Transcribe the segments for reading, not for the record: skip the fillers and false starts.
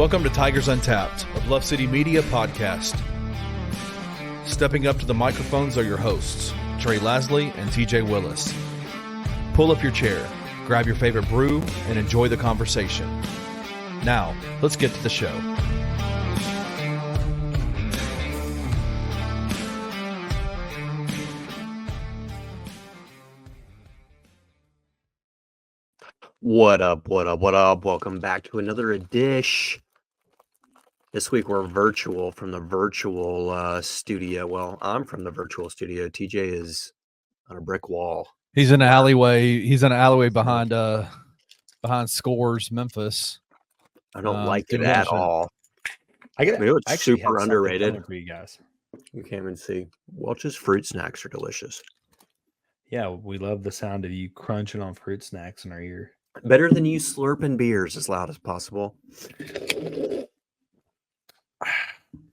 Welcome to Tigers Untapped, a Bluff City Media podcast. Stepping up to the microphones are your hosts, Trey Lasley and TJ Willis. Pull up your chair, grab your favorite brew, and enjoy the conversation. Now, let's get to the show. What up? Welcome back to another edition. This week we're virtual from the virtual studio. Well, I'm from the virtual studio. TJ is on a brick wall. He's in an alleyway. He's in an alleyway behind Scores, Memphis. I don't like it at all. It's super underrated for you guys. You can't even see. Welch's fruit snacks are delicious. Yeah, we love the sound of you crunching on fruit snacks in our ear. Better than you slurping beers as loud as possible.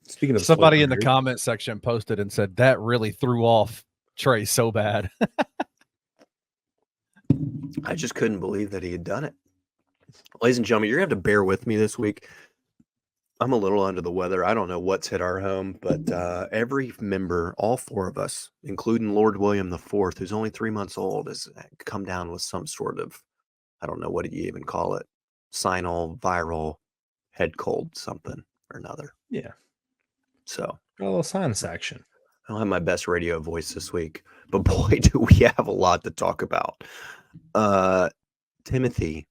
Speaking of somebody in the comment section posted and said that really threw off Trey so bad. I just couldn't believe that he had done it. Ladies and gentlemen, you're going to have to bear with me this week. I'm a little under the weather. I don't know what's hit our home, but every member, all four of us, including Lord William IV, who's only 3 months old, has come down with some sort of, I don't know, what do you even call it? Sinal, viral, head cold, something or another. Yeah. So a little sinus action. I don't have my best radio voice this week, but boy, do we have a lot to talk about. Timothy,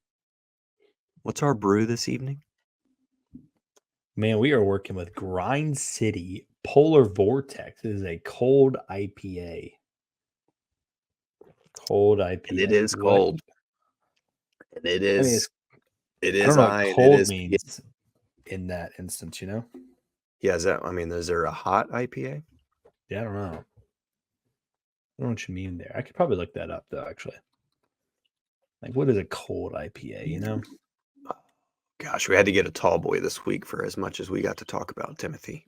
what's our brew this evening? Man, we are working with Grind City Polar Vortex. It is a cold IPA. Cold IPA. And it is cold. And it is. I don't know what cold means in that instance, you know? Yeah, is there a hot IPA? Yeah, I don't know. I don't know what you mean there. I could probably look that up, though, actually. Like, what is a cold IPA, you know? Gosh, we had to get a tall boy this week for as much as we got to talk about, Timothy.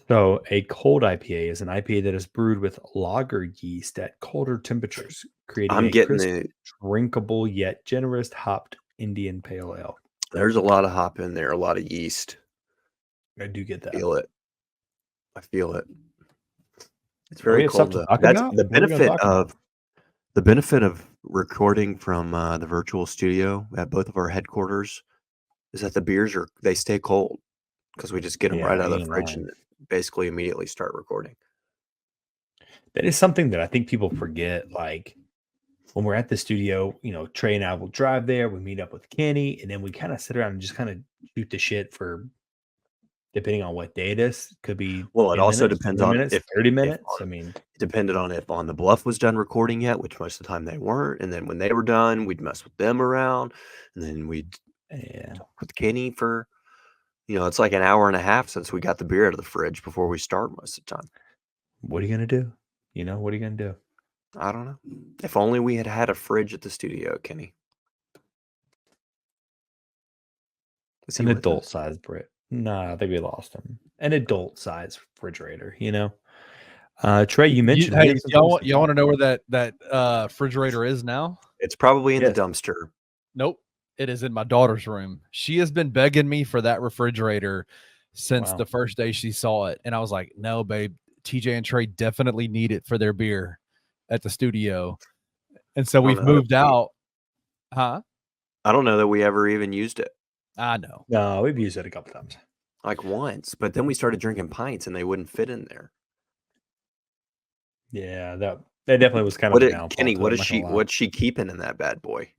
So a cold IPA is an IPA that is brewed with lager yeast at colder temperatures, creating drinkable yet generous hopped Indian Pale Ale. There's a lot of hop in there, a lot of yeast. I do get that. I feel it. It's very cold. That's the benefit of recording from the virtual studio at both of our headquarters is that the beers they stay cold because we just get them right out of the fridge and basically immediately start recording. That is something that I think people forget. Like when we're at the studio, you know, Trey and I will drive there, we meet up with Kenny, and then we kind of sit around and just kind of shoot the shit for, depending on what day it is. Could be, well, it also depends on if 30 minutes. It depended on if On the Bluff was done recording yet, which most of the time they weren't. And then when they were done, we'd mess with them around. And then we'd talk with Kenny for, it's like an hour and a half since we got the beer out of the fridge before we start most of the time. What are you going to do? What are you going to do? I don't know. If only we had a fridge at the studio, Kenny. An adult size Brit. No, I think we lost him. An adult size refrigerator, Trey, you mentioned. Y'all want to know where that refrigerator is now? It's probably in the dumpster. Nope. It is in my daughter's room. She has been begging me for that refrigerator since the first day she saw it. And I was like, no, babe, TJ and Trey definitely need it for their beer at the studio. And so we've moved out. Huh? I don't know that we ever even used it. I know. No, we've used it a couple times. Like once, but then we started drinking pints and they wouldn't fit in there. Yeah, that definitely was kind of a downfall. Kenny, what's she keeping in that bad boy?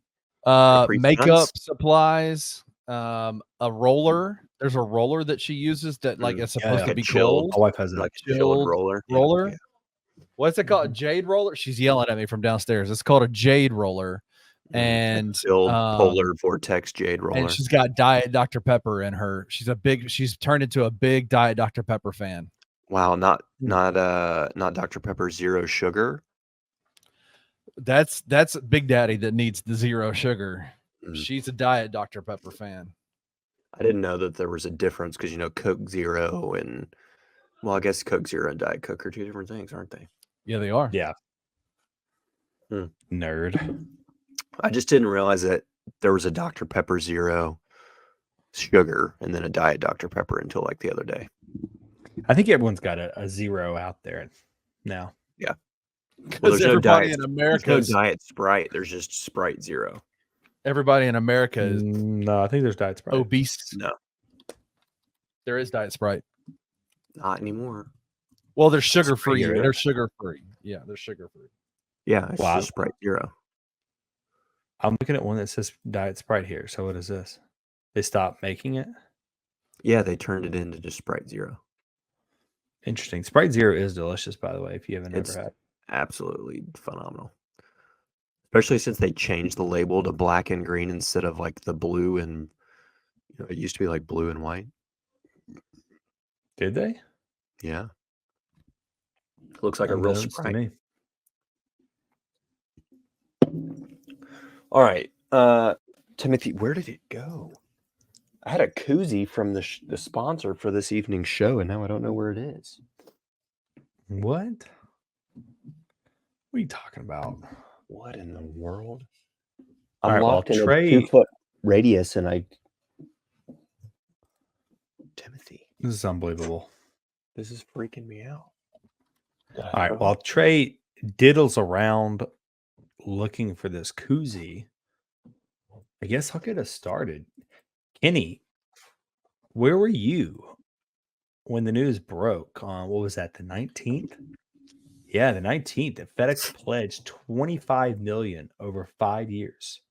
Makeup supplies, a roller. There's a roller that she uses that it's supposed to be cold. My wife has like a chilled roller. Yeah. What's it called? Jade roller? She's yelling at me from downstairs. It's called a jade roller. And polar vortex jade roller. And she's got Diet Dr. Pepper in her. She's turned into a big Diet Dr. Pepper fan. Wow, not Dr. Pepper zero sugar. That's Big Daddy that needs the zero sugar. She's a Diet Dr. Pepper fan. I didn't know that there was a difference because Coke Zero and I guess Coke Zero and Diet Coke are two different things, aren't they? Yeah, they are. Yeah. Nerd. I just didn't realize that there was a Dr. Pepper Zero sugar and then a Diet Dr. Pepper until like the other day. I think everyone's got a zero out there now. Yeah. Well, Because there's no everybody diet. in There's no America is Diet Sprite. There's just Sprite Zero. everybody in America is No, I think there's Diet Sprite. obese. No, There is Diet Sprite. not anymore. Well, they're sugar free. Sprite, They're sugar free. Yeah, they're sugar free. Yeah, it's Wow. just Sprite Zero. I'm looking at one that says Diet Sprite here. So what is this? They stopped making it? Yeah, they turned it into just Sprite Zero. Interesting. Sprite Zero is delicious, by the way, if you haven't It's ever had. absolutely phenomenal. Especially since they changed the label to black and green instead of like the blue and it used to be like blue and white. Did they? Yeah. Looks like a real Unbeknownst to Sprite. me. All right. Timothy, where did it go? I had a koozie from the sponsor for this evening's show, and now I don't know where it is. What? What are you talking about? What in the world? All I'm right, well, locked in Trey- a 2-foot radius, and Timothy, This is unbelievable. this is freaking me out. All right. While Trey diddles around looking for this koozie, I guess I'll get us started. Kenny, where were you when the news broke on what was that, the 19th? Yeah, the 19th. That FedEx pledged $25 million over 5 years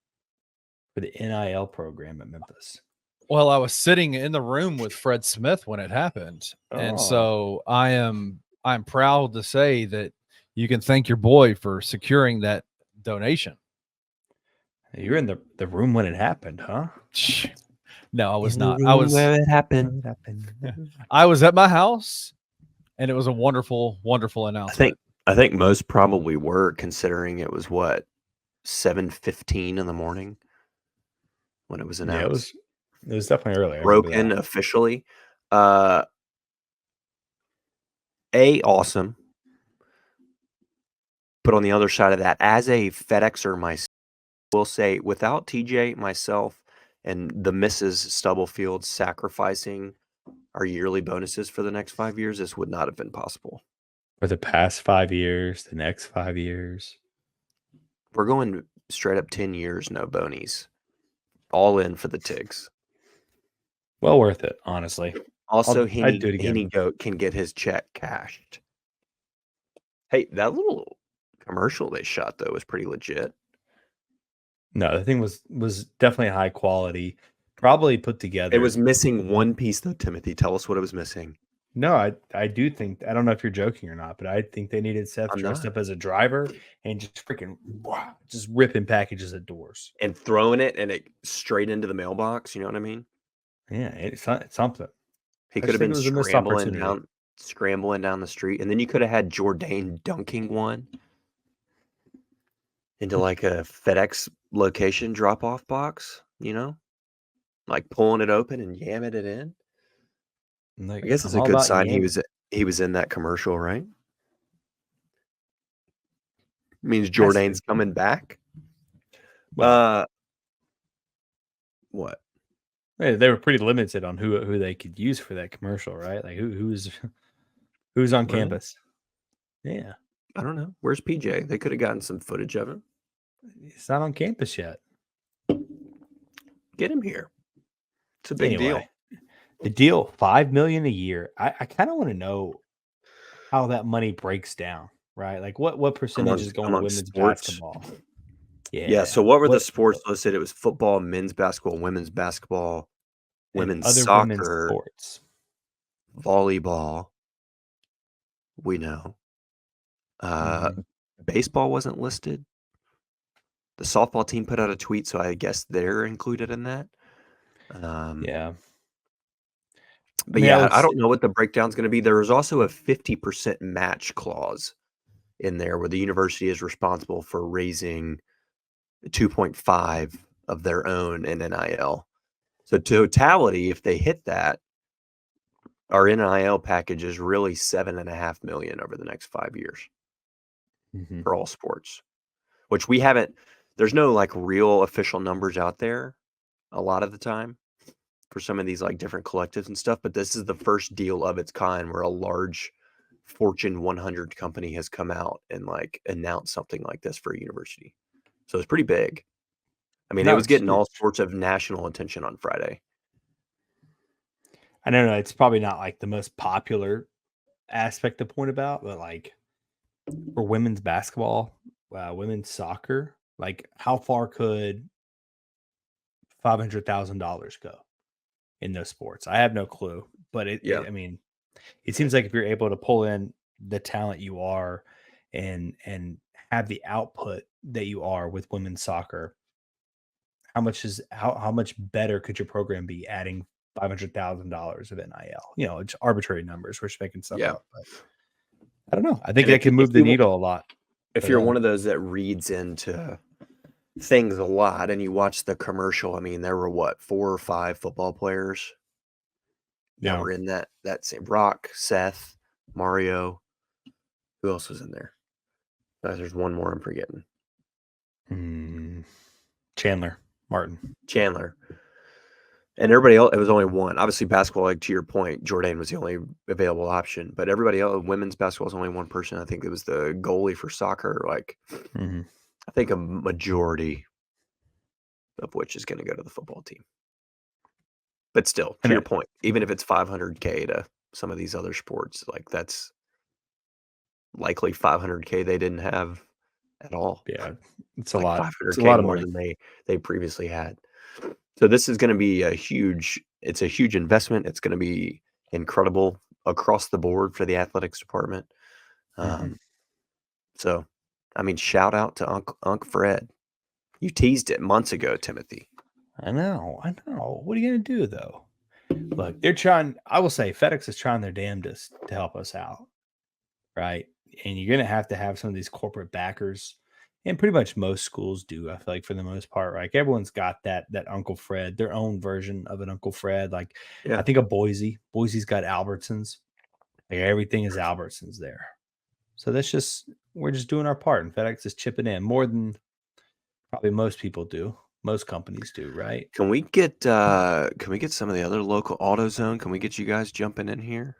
for the NIL program at Memphis. Well, I was sitting in the room with Fred Smith when it happened, and so I'm proud to say that you can thank your boy for securing that donation. You're in the room when it happened, huh? No, I was In the not. I room was where it happened. I was at my house, and it was a wonderful, wonderful announcement. I think most probably were, considering it was what 7:15 in the morning when it was Yeah, announced. it was definitely early. I remember Broken that. officially. Awesome. But on the other side of that, as a FedExer myself, will say without TJ, myself, and the Mrs. Stubblefield sacrificing our yearly bonuses for the next 5 years, this would not have been possible. For the past 5 years, the next 5 years. We're going straight up 10 years, no bonies. All in for the Tigs. Well worth it, honestly. Also, I'd do it again. Henny Goat can get his check cashed. Hey, that little commercial they shot, though, was pretty legit. No, the thing was definitely high quality, probably put together. It was missing one piece, though, Timothy. Tell us what it was missing. No, I do think, I don't know if you're joking or not, but I think they needed Seth I'm dressed not. up as a driver and just freaking just ripping packages at doors. And throwing it and it straight into the mailbox. You know what I mean? Yeah, it's something. He I could have just think been it was a missed scrambling down the street. And then you could have had Jourdain dunking one into like a FedEx location drop-off box, like pulling it open and yamming it in. Like, I guess it's I'm a all good about sign Yankees. he was in that commercial, right? Means Has to Jourdain's be. coming back. Well, What? they were pretty limited on who they could use for that commercial, right? Like who's on Really? campus. Yeah, I don't know. Where's PJ? They could have gotten some footage of him. it's not on campus yet. Get him here. It's a big deal. The deal, $5 million a year. I kind of want to know how that money breaks down, right? Like what percentage is going to among women's sports. basketball? Yeah. So what were the sports listed? It was football, men's basketball, women's basketball, women's other soccer, women's sports, volleyball. We know. Baseball wasn't listed. The softball team put out a tweet, so I guess they're included in that. Yeah. But I don't know what the breakdown's going to be. There was also a 50% match clause in there where the university is responsible for raising 2.5 of their own in NIL. So totality, if they hit that, our NIL package is really $7.5 million over the next 5 years for all sports, which we haven't. There's no like real official numbers out there a lot of the time. for some of these like different collectives and stuff, but this is the first deal of its kind where a large Fortune 100 company has come out and like announced something like this for a university. So it's pretty big. I mean, it No, was it's getting all huge. sorts of national attention on Friday. I don't know. It's probably not like the most popular aspect to point about, but like for women's basketball, women's soccer, like how far could $500,000 go in those sports? I have no clue, but Yeah. I mean, it seems like if you're able to pull in the talent you are and have the output that you are with women's soccer, how much better could your program be adding $500,000 of NIL? You know, it's arbitrary numbers. We're just making stuff Yeah. up, but I don't know. I think And that can move the needle a lot. if you're one of those that reads into things a lot and you watch the commercial, I mean, there were what, 4 or 5 football players that were in that same Rock, Seth, Mario. Who else was in there? There's one more I'm forgetting. Chandler Martin. Chandler. And everybody else, it was only one. Obviously, basketball, like to your point, Jordan was the only available option. But everybody else, women's basketball is only one person. I think it was the goalie for soccer. Like, I think a majority of which is going to go to the football team. But still, to your point, even if it's $500K to some of these other sports, like that's likely $500K they didn't have at all. Yeah, it's like a lot. $500K It's a lot of more money than they previously had. So this is going to be a huge investment. It's going to be incredible across the board for the athletics department. So, I mean, shout out to Unc Fred. You teased it months ago, Timothy. I know. What are you going to do, though? Look, they're trying. I will say FedEx is trying their damnedest to help us out, right? And you're going to have some of these corporate backers. And pretty much most schools do, I feel like, for the most part, right? Everyone's got that Uncle Fred, their own version of an Uncle Fred. Like, I think of Boise. Boise's got Albertsons. Like, everything is Albertsons there. So we're just doing our part, and FedEx is chipping in more than probably most people do. Most companies do, right? Can we get some of the other local AutoZone? Can we get you guys jumping in here?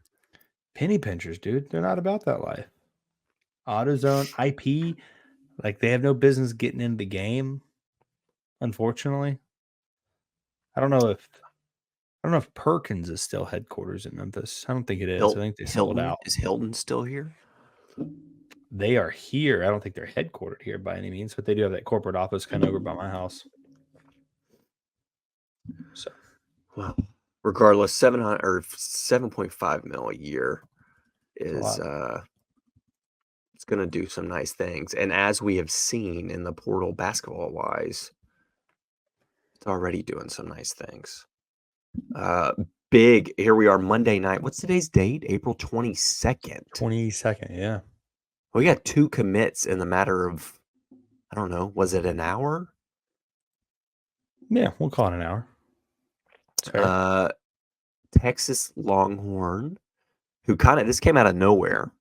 Penny pinchers, dude. They're not about that life. AutoZone, IP, like they have no business getting in the game. Unfortunately, I don't know if Perkins is still headquarters in Memphis. I don't think it is. I think they sold out. Is Hilton still here? They are here. I don't think they're headquartered here by any means, but they do have that corporate office kind of over by my house. So, well, regardless, 700 or 7.5 mil a year is it's going to do some nice things. And as we have seen in the portal basketball wise, it's already doing some nice things. Big, here we are Monday night. What's today's date? April 22nd. 22nd, yeah. We got 2 commits in the matter of, I don't know, was it an hour? Yeah, we'll call it an hour. Texas Longhorn, who this came out of nowhere.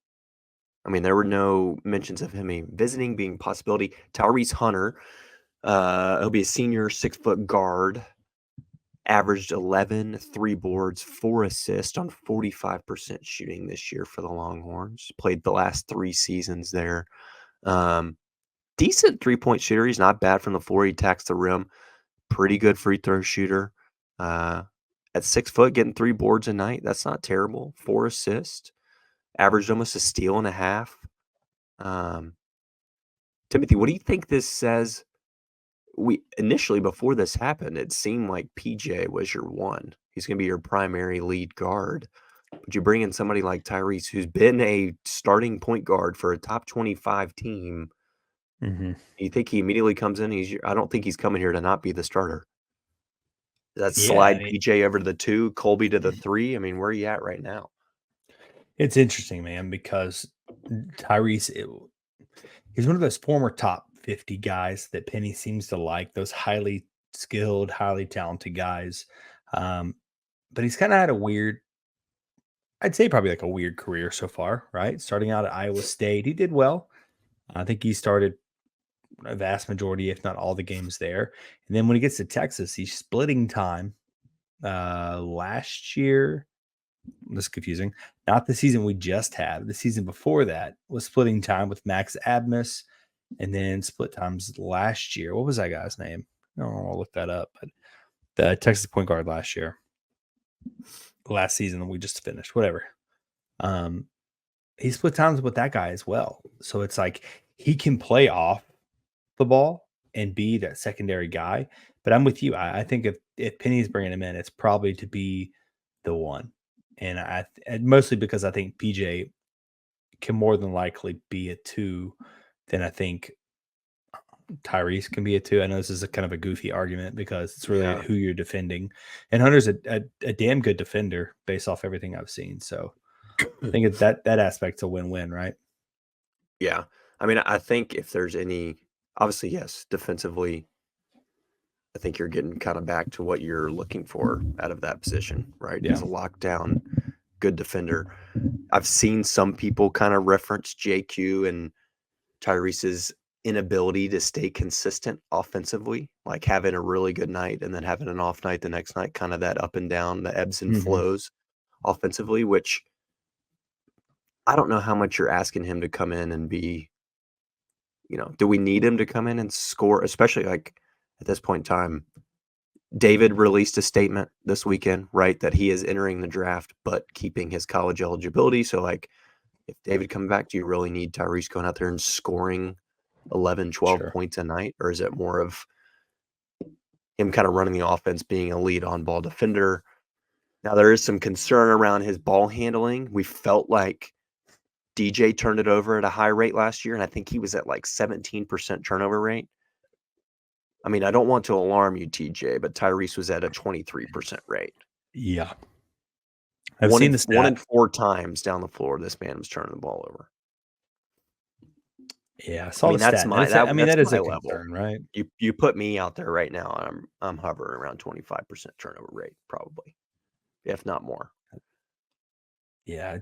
I mean, there were no mentions of him visiting, being a possibility. Tyrese Hunter, he'll be a senior 6-foot guard, averaged 11, 3 boards, 4 assists on 45% shooting this year for the Longhorns. Played the last 3 seasons there. Decent 3-point shooter. He's not bad from the floor. He attacks the rim. Pretty good free throw shooter. At 6 foot, getting 3 boards a night. That's not terrible. 4 assists. Averaged almost a steal and a half. Timothy, what do you think this says? We initially, before this happened, it seemed like PJ was your one. He's going to be your primary lead guard. But you bring in somebody like Tyrese, who's been a starting point guard for a top 25 team. You think he immediately comes in? I don't think he's coming here to not be the starter. Does that slide PJ over to the 2, Colby to the 3? I mean, where are you at right now? It's interesting, man, because Tyrese, he's one of those former top 50 guys that Penny seems to like, those highly skilled, highly talented guys. But he's kind of had I'd say probably like a weird career so far, right? Starting out at Iowa State, he did well. I think he started a vast majority, if not all the games there. And then when he gets to Texas, he's splitting time last year. This is confusing. Not the season we just had. The season before that was splitting time with Max Abmas, and then split times last year. What was that guy's name? Oh, I'll look that up. But the Texas point guard last year, last season we just finished. Whatever. He split times with that guy as well. So it's like he can play off the ball and be that secondary guy. But I'm with you. I think if Penny's bringing him in, it's probably to be the one. And mostly because I think PJ can more than likely be a 2 than I think Tyrese can be a 2. I know this is a kind of a goofy argument because it's really Yeah. who you're defending. And Hunter's a damn good defender based off everything I've seen. So I think that aspect's a win-win, right? Yeah. I mean, I think if there's any, obviously, yes, defensively, I think you're getting kind of back to what you're looking for out of that position, right? Yeah. As a lockdown, good defender. I've seen some people kind of reference JQ and Tyrese's inability to stay consistent offensively, like having a really good night and then having an off night the next night, kind of that up and down, the ebbs and flows offensively, which I don't know how much you're asking him to come in and be, do we need him to come in and score, especially like at this point in time? David released a statement this weekend, right, that he is entering the draft but keeping his college eligibility. So, like, if David comes back, do you really need Tyrese going out there and scoring 11, 12 Sure. points a night? Or is it more of him kind of running the offense, being a lead on-ball defender? Now, there is some concern around his ball handling. We felt like DJ turned it over at a high rate last year, and I think he was at like 17% turnover rate. I mean, I don't want to alarm you, TJ, but Tyrese was at a 23% rate. Yeah. I've One seen in the stat. 4 times down the floor, this man was turning the ball over. Yeah, I saw the that's stat. my That is my a level. concern, right? You put me out there right now, I'm hovering around 25% turnover rate, probably, if not more. Yeah.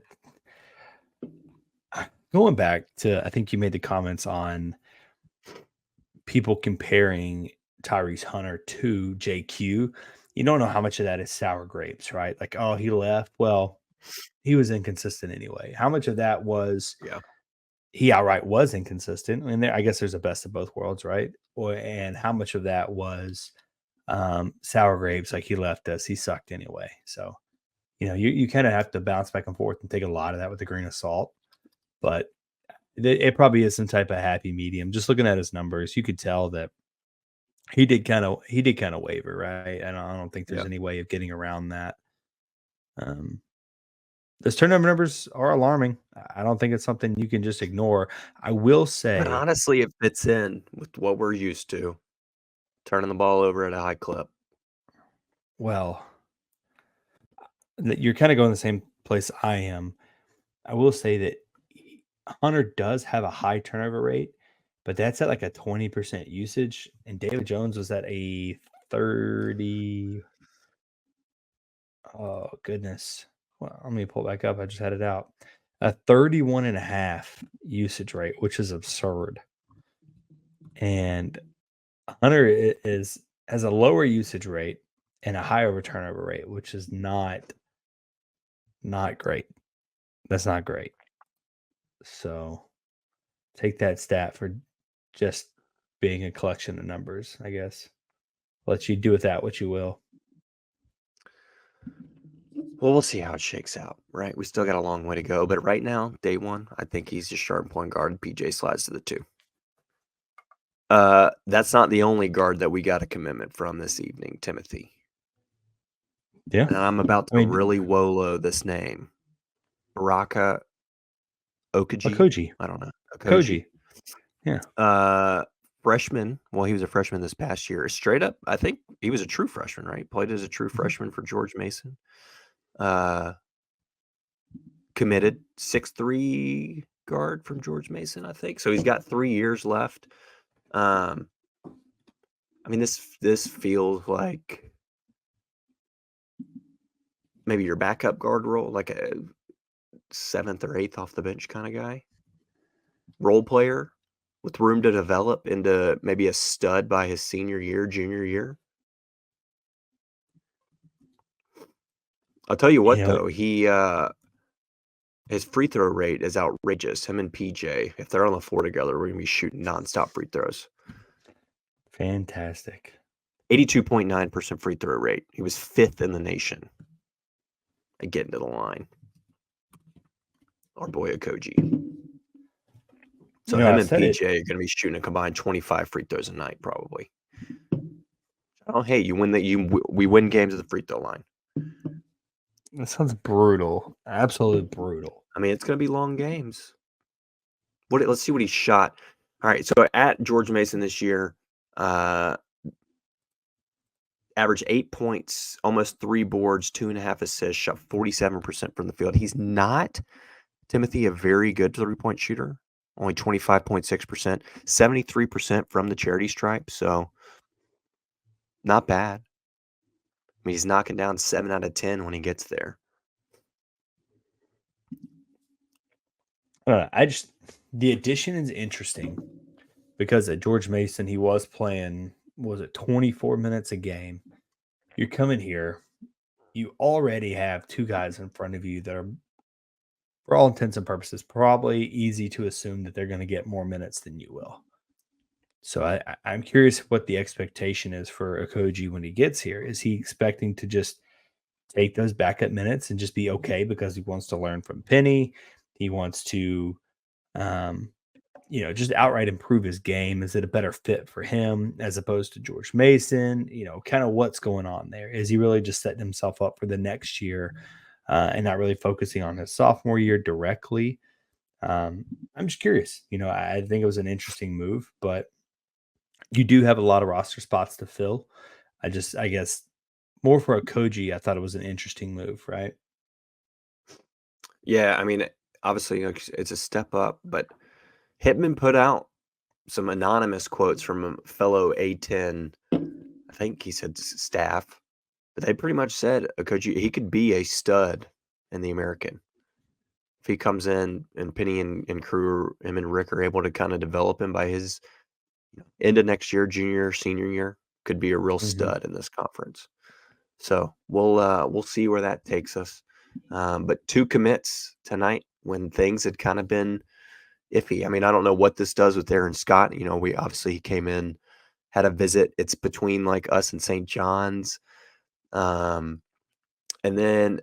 Going back to, I think you made the comments on people comparing Tyrese Hunter to JQ. You don't know how much of that is sour grapes, right? Like, oh, he left. Well, he was inconsistent anyway. How much of that was Yeah. he outright was inconsistent? I mean, I guess there's a best of both worlds, right? And how much of that was sour grapes? Like, he left us, he sucked anyway. So, you kind of have to bounce back and forth and take a lot of that with a grain of salt. But it probably is some type of happy medium. Just looking at his numbers, you could tell that he did kind of waver, right? And I don't think there's Yeah. any way of getting around that. Those turnover numbers are alarming. I don't think it's something you can just ignore. I will But say, honestly, it fits in with what we're used to, turning the ball over at a high clip. well, that you're kind of going the same place I am. I will say that Hunter does have a high turnover rate, but that's at like a 20% usage, and David Jones was at a 30. Oh, goodness. Well, let me pull it back up. I just had it out. A 31.5 usage rate, which is absurd. And Hunter has a lower usage rate and a higher turnover rate, which is not great. That's not great. So take that stat for just being a collection of numbers, I guess. Let you do with that what you will. Well, we'll see how it shakes out, right? We still got a long way to go, but right now, day one, I think he's just starting point guard. PJ slides to the 2. That's not the only guard that we got a commitment from this evening, Timothy. Yeah. And I'm about to really wolo this name. Baraka Okoji. I don't know. Okoji. Yeah. Freshman. Well, he was a freshman this past year. Straight up, I think he was a true freshman, right? Played as a true freshman for George Mason. Committed 6'3" guard from George Mason, I think. So he's got 3 years left. I mean, this feels like maybe your backup guard role, like a 7th or 8th off the bench kind of guy. Role player with room to develop into maybe a stud by his senior year, junior year. I'll tell you You what, know, though, his free throw rate is outrageous. Him and PJ, if they're on the floor together, we're gonna be shooting nonstop free throws. fantastic. 82.9% free throw rate. He was 5th in the nation at getting to the line. Our boy Okoji. So him I've and said it. PJ are gonna be shooting a combined 25 free throws a night, probably. Oh, hey, we win games at the free throw line. That sounds brutal. Absolutely brutal. I mean, it's gonna be long games. Let's see what he shot. All right, so at George Mason this year, averaged 8 points, almost 3 boards, 2.5 assists, shot 47% from the field. He's not, Timothy, a very good 3-point shooter. Only 25.6%, 73% from the charity stripe. So not bad. I mean, he's knocking down 7 out of 10 when he gets there. The addition is interesting because at George Mason, he was playing, was it 24 minutes a game? You're coming here, you already have 2 guys in front of you that are, for all intents and purposes, probably easy to assume that they're going to get more minutes than you will. So I'm curious what the expectation is for Okoji when he gets here. Is he expecting to just take those backup minutes and just be okay because he wants to learn from Penny? He wants to, um, just outright improve his game. Is it a better fit for him as opposed to George Mason? Kind of what's going on there. Is he really just setting himself up for the next year and not really focusing on his sophomore year directly? I'm just curious. I think it was an interesting move, but you do have a lot of roster spots to fill. I guess more for a Koji, I thought it was an interesting move, right? Yeah, I mean, obviously, it's a step up, but Hitman put out some anonymous quotes from a fellow A10, I think he said staff, but they pretty much said Okoji, he could be a stud in the American. If he comes in and Penny and crew, him and Rick are able to kind of develop him by his end of next year, junior, senior year, could be a real stud in this conference. So we'll see where that takes us. But 2 commits tonight when things had kind of been iffy. I mean, I don't know what this does with Aaron Scott. We obviously he came in, had a visit. It's between like us and St. John's. And then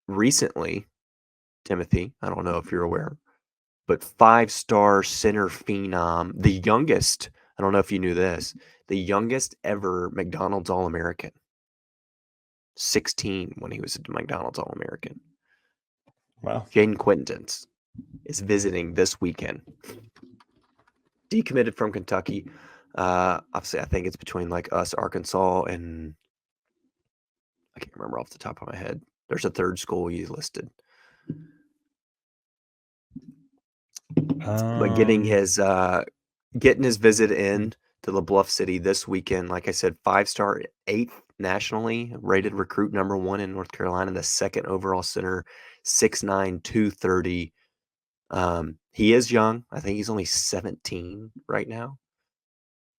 recently, Timothy, I don't know if you're aware, but 5-star center phenom, the youngest, I don't know if you knew this, the youngest ever McDonald's All-American. 16 when he was a McDonald's All-American. Wow. Jaden Quintons is visiting this weekend. Decommitted from Kentucky. Obviously, I think it's between like us, Arkansas, and I can't remember off the top of my head. There's a third school he's listed. But getting his visit in to the Bluff City this weekend, like I said, 5-star, 8th nationally rated recruit, number 1 in North Carolina, the 2nd overall center, 6'9", 230. He is young. I think he's only 17 right now.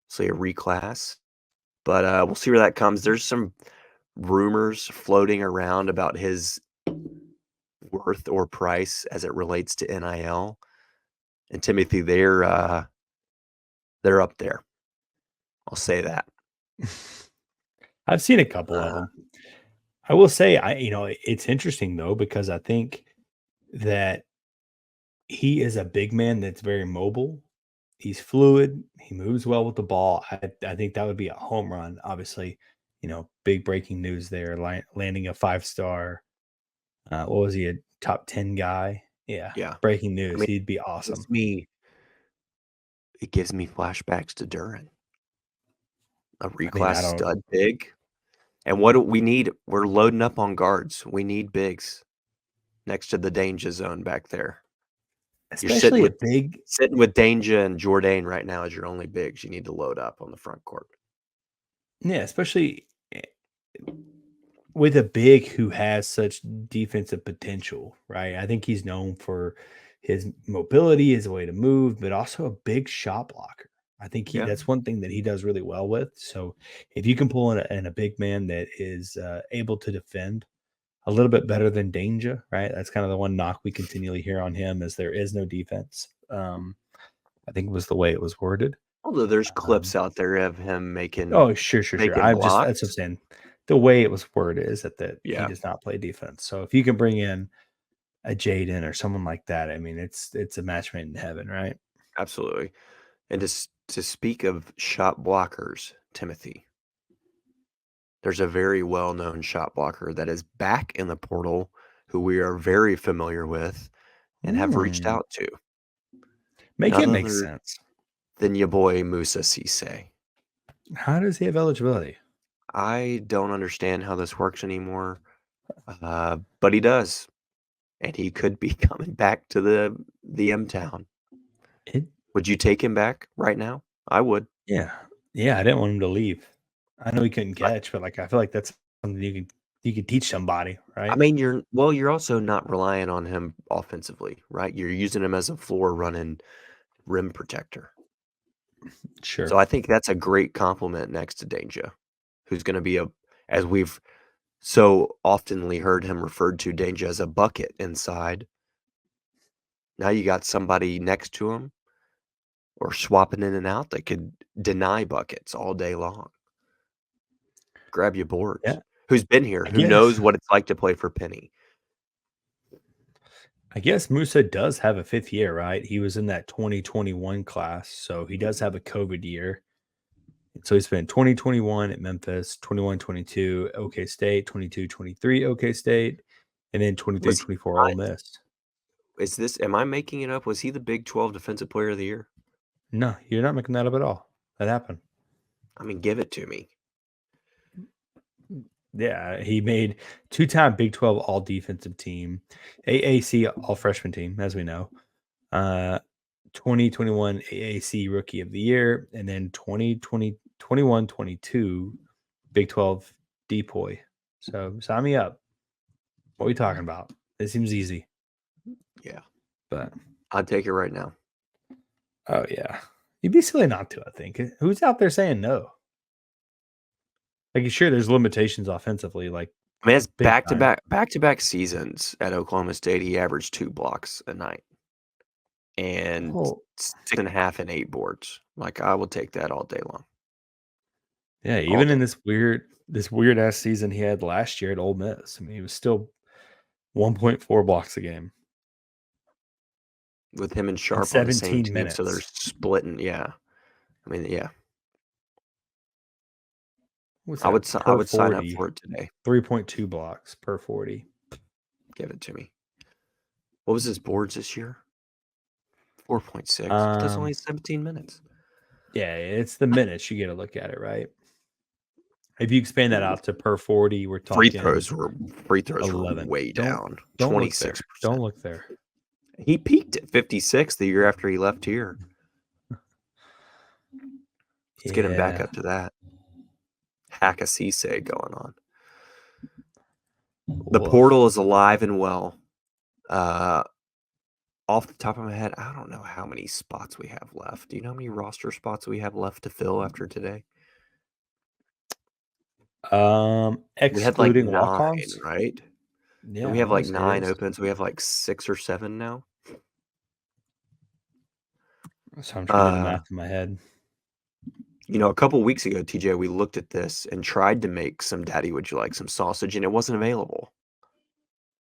So a reclass. But we'll see where that comes. There's some rumors floating around about his worth or price as it relates to NIL. And Timothy, they're up there. I'll say that. I've seen a couple of them. I will say, it's interesting though, because I think that he is a big man that's very mobile. He's fluid. He moves well with the ball. I think that would be a home run. Obviously, big breaking news there, landing a 5-star. What was he, a top 10 guy? Yeah. Breaking news. I mean, he'd be awesome. It gives me flashbacks to Duran. A reclass stud big. And what do we need? We're loading up on guards. We need bigs next to the danger zone back there. Especially You're sitting with Danger and Jourdain right now as your only bigs. You need to load up on the front court. Yeah, especially with a big who has such defensive potential, right? I think he's known for his mobility, his way to move, but also a big shot blocker. I think that's one thing that he does really well with. So if you can pull in a big man that is able to defend, a little bit better than Danger, right? That's kind of the one knock we continually hear on him is there is no defense. I think was the way it was worded. Although there's clips Um, out there of him making oh, sure. That's what I'm blocks. saying. The way it was worded is that he Yeah, does not play defense. So if you can bring in a Jaden or someone like that, I mean, it's a match made in heaven, right? absolutely. And to speak of shot blockers, Timothy, there's a very well-known shot blocker that is back in the portal who we are very familiar with and have reached Hmm. out to. Make it None make other sense. than your boy Moussa Cisse. How does he have eligibility? I don't understand how this works anymore, but he does, and he could be coming back to the M Town. It, Would you take him back right now? I would. yeah, yeah. I didn't want him to leave. I know he couldn't I, catch, but like I feel like that's something you can teach somebody, I right? mean, you're also not relying on him offensively, right? You're using him as a floor running rim protector. Sure. So I think that's a great compliment next to Danger, who's going to be as we've so oftenly heard him referred to, Danger as a bucket inside. Now you got somebody next to him or swapping in and out that could deny buckets all day long. Grab your boards. Yeah, Who's been here? I Who guess. knows what it's like to play for Penny? I guess Musa does have a fifth year, right? He was in that 2021 class, so he does have a COVID year. So he spent 2021 at Memphis, 21-22 OK State, 22-23 OK State, and then Was 23-24 Ole Miss. am I making it up? Was he the Big 12 Defensive Player of the Year? No, you're not making that up at all. That happened. I mean, give it to me. Yeah, he made two-time Big 12 all defensive team, AAC all freshman team, as we know. 2021 AAC rookie of the year, and then 2020, 21-22 Big 12 depoy. So sign me up. What are we talking about? It seems easy, Yeah, but I'd take it right now. oh yeah. You'd be silly not to, I think. Who's out there saying no? Like sure, there's limitations offensively, like I mean, it's big time. back to back seasons at Oklahoma State. He averaged 2 blocks a night and Oh, 6.5 and 8 boards. Like, I will take that all day long. yeah, All even day. in this weird ass season he had last year at Ole Miss. I mean, he was still 1.4 blocks a game With him and in Sharp on the same 17 team, so they're minutes. splitting. Yeah, I mean, yeah, What's I that would I per would sign up 40? for it today. 3.2 blocks per 40. Give it to me. What was his boards this year? 4.6, but that's Um, only 17 minutes. yeah, it's the minutes you get to look at it, right? If you expand that out to per 40, we're Free talking throws were free throws were 11. way down, Don't look there. 26%. Don't look there. He peaked at 56 the year after he left here. Let's get him back Yeah. up to that. Hack a Cisse going on. The Woof. portal is alive and well. Off the top of my head, I don't know how many spots we have left. Do you know how many roster spots we have left to fill after today? We had like Excluding 9, walk-ons. right? Yeah, And I we have want like to say 9 yes. open, so we have like 6 or 7 now. So I'm trying to do the math in my head. A couple weeks ago, TJ, we looked at this and tried to make some Daddy Would You Like Some sausage, and it wasn't available.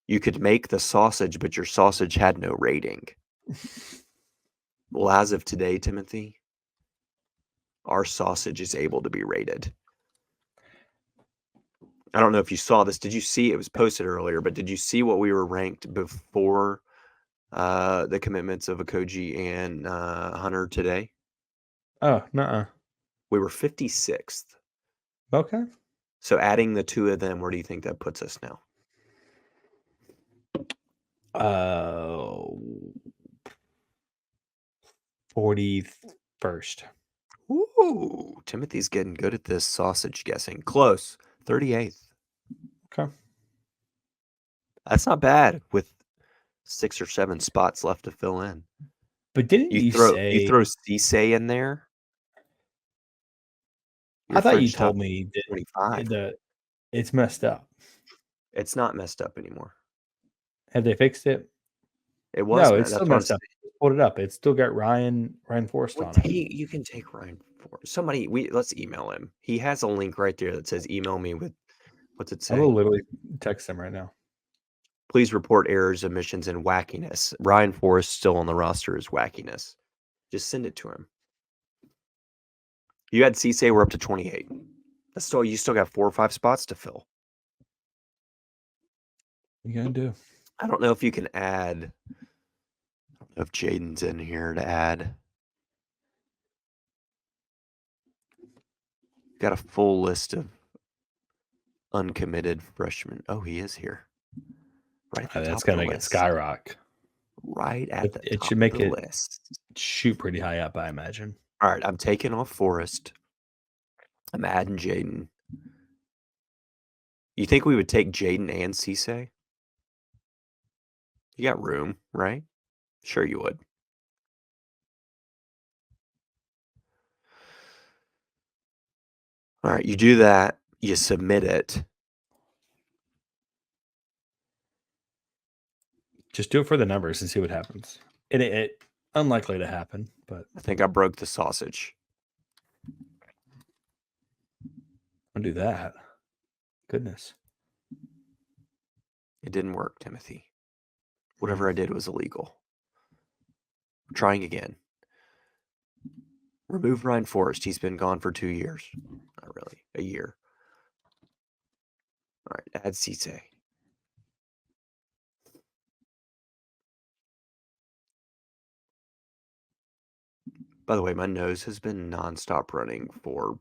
You could make the sausage, but your sausage had no rating. Well, as of today, Timothy, our sausage is able to be rated. I don't know if you saw this. Did you see it was posted earlier, but did you see what we were ranked before the commitments of Akoji and Hunter today? Oh, nuh-uh. We were 56th. Okay. So adding the 2 of them, where do you think that puts us now? 41st. Ooh, Timothy's getting good at this sausage guessing. Close. 38th. Okay. That's not bad with 6 or 7 spots left to fill in. But didn't you You say throw Cisse in there. I thought you French top told me that 25. the it's messed up. It's not messed up anymore. Have they fixed it? It was No, me it's still that's what I'm messed up. Pulled it up. It's still got Ryan Forrest Well, on it. you can take Ryan for somebody. Let's email him. He has a link right there that says email me with what's it I say? will literally text him right now. Please report errors, omissions, and wackiness. Ryan Forrest still on the roster is wackiness. Just send it to him. You had Cisse, we're up to 28. You still got 4 or 5 spots to fill. What you gonna do? I don't know if you can add. I don't know if Jaden's in here to add. Got a full list of uncommitted freshmen. Oh, he is here. Right at the That's top gonna of the make it list. skyrocket. Right at the It top should make of the it list. shoot pretty high up, I imagine. All right, I'm taking off Forrest. I'm adding Jaden. You think we would take Jaden and Cisse? You got room, right? Sure you would. All right, you do that. You submit it. Just do it for the numbers and see what happens. It unlikely to happen, but I think I broke the sausage. I'll do that. Goodness. It didn't work, Timothy. Whatever I did was illegal. Trying again. Remove Ryan Forrest. He's been gone for 2 years. Not really. A year. All right, add Cisse. By the way, my nose has been nonstop running for,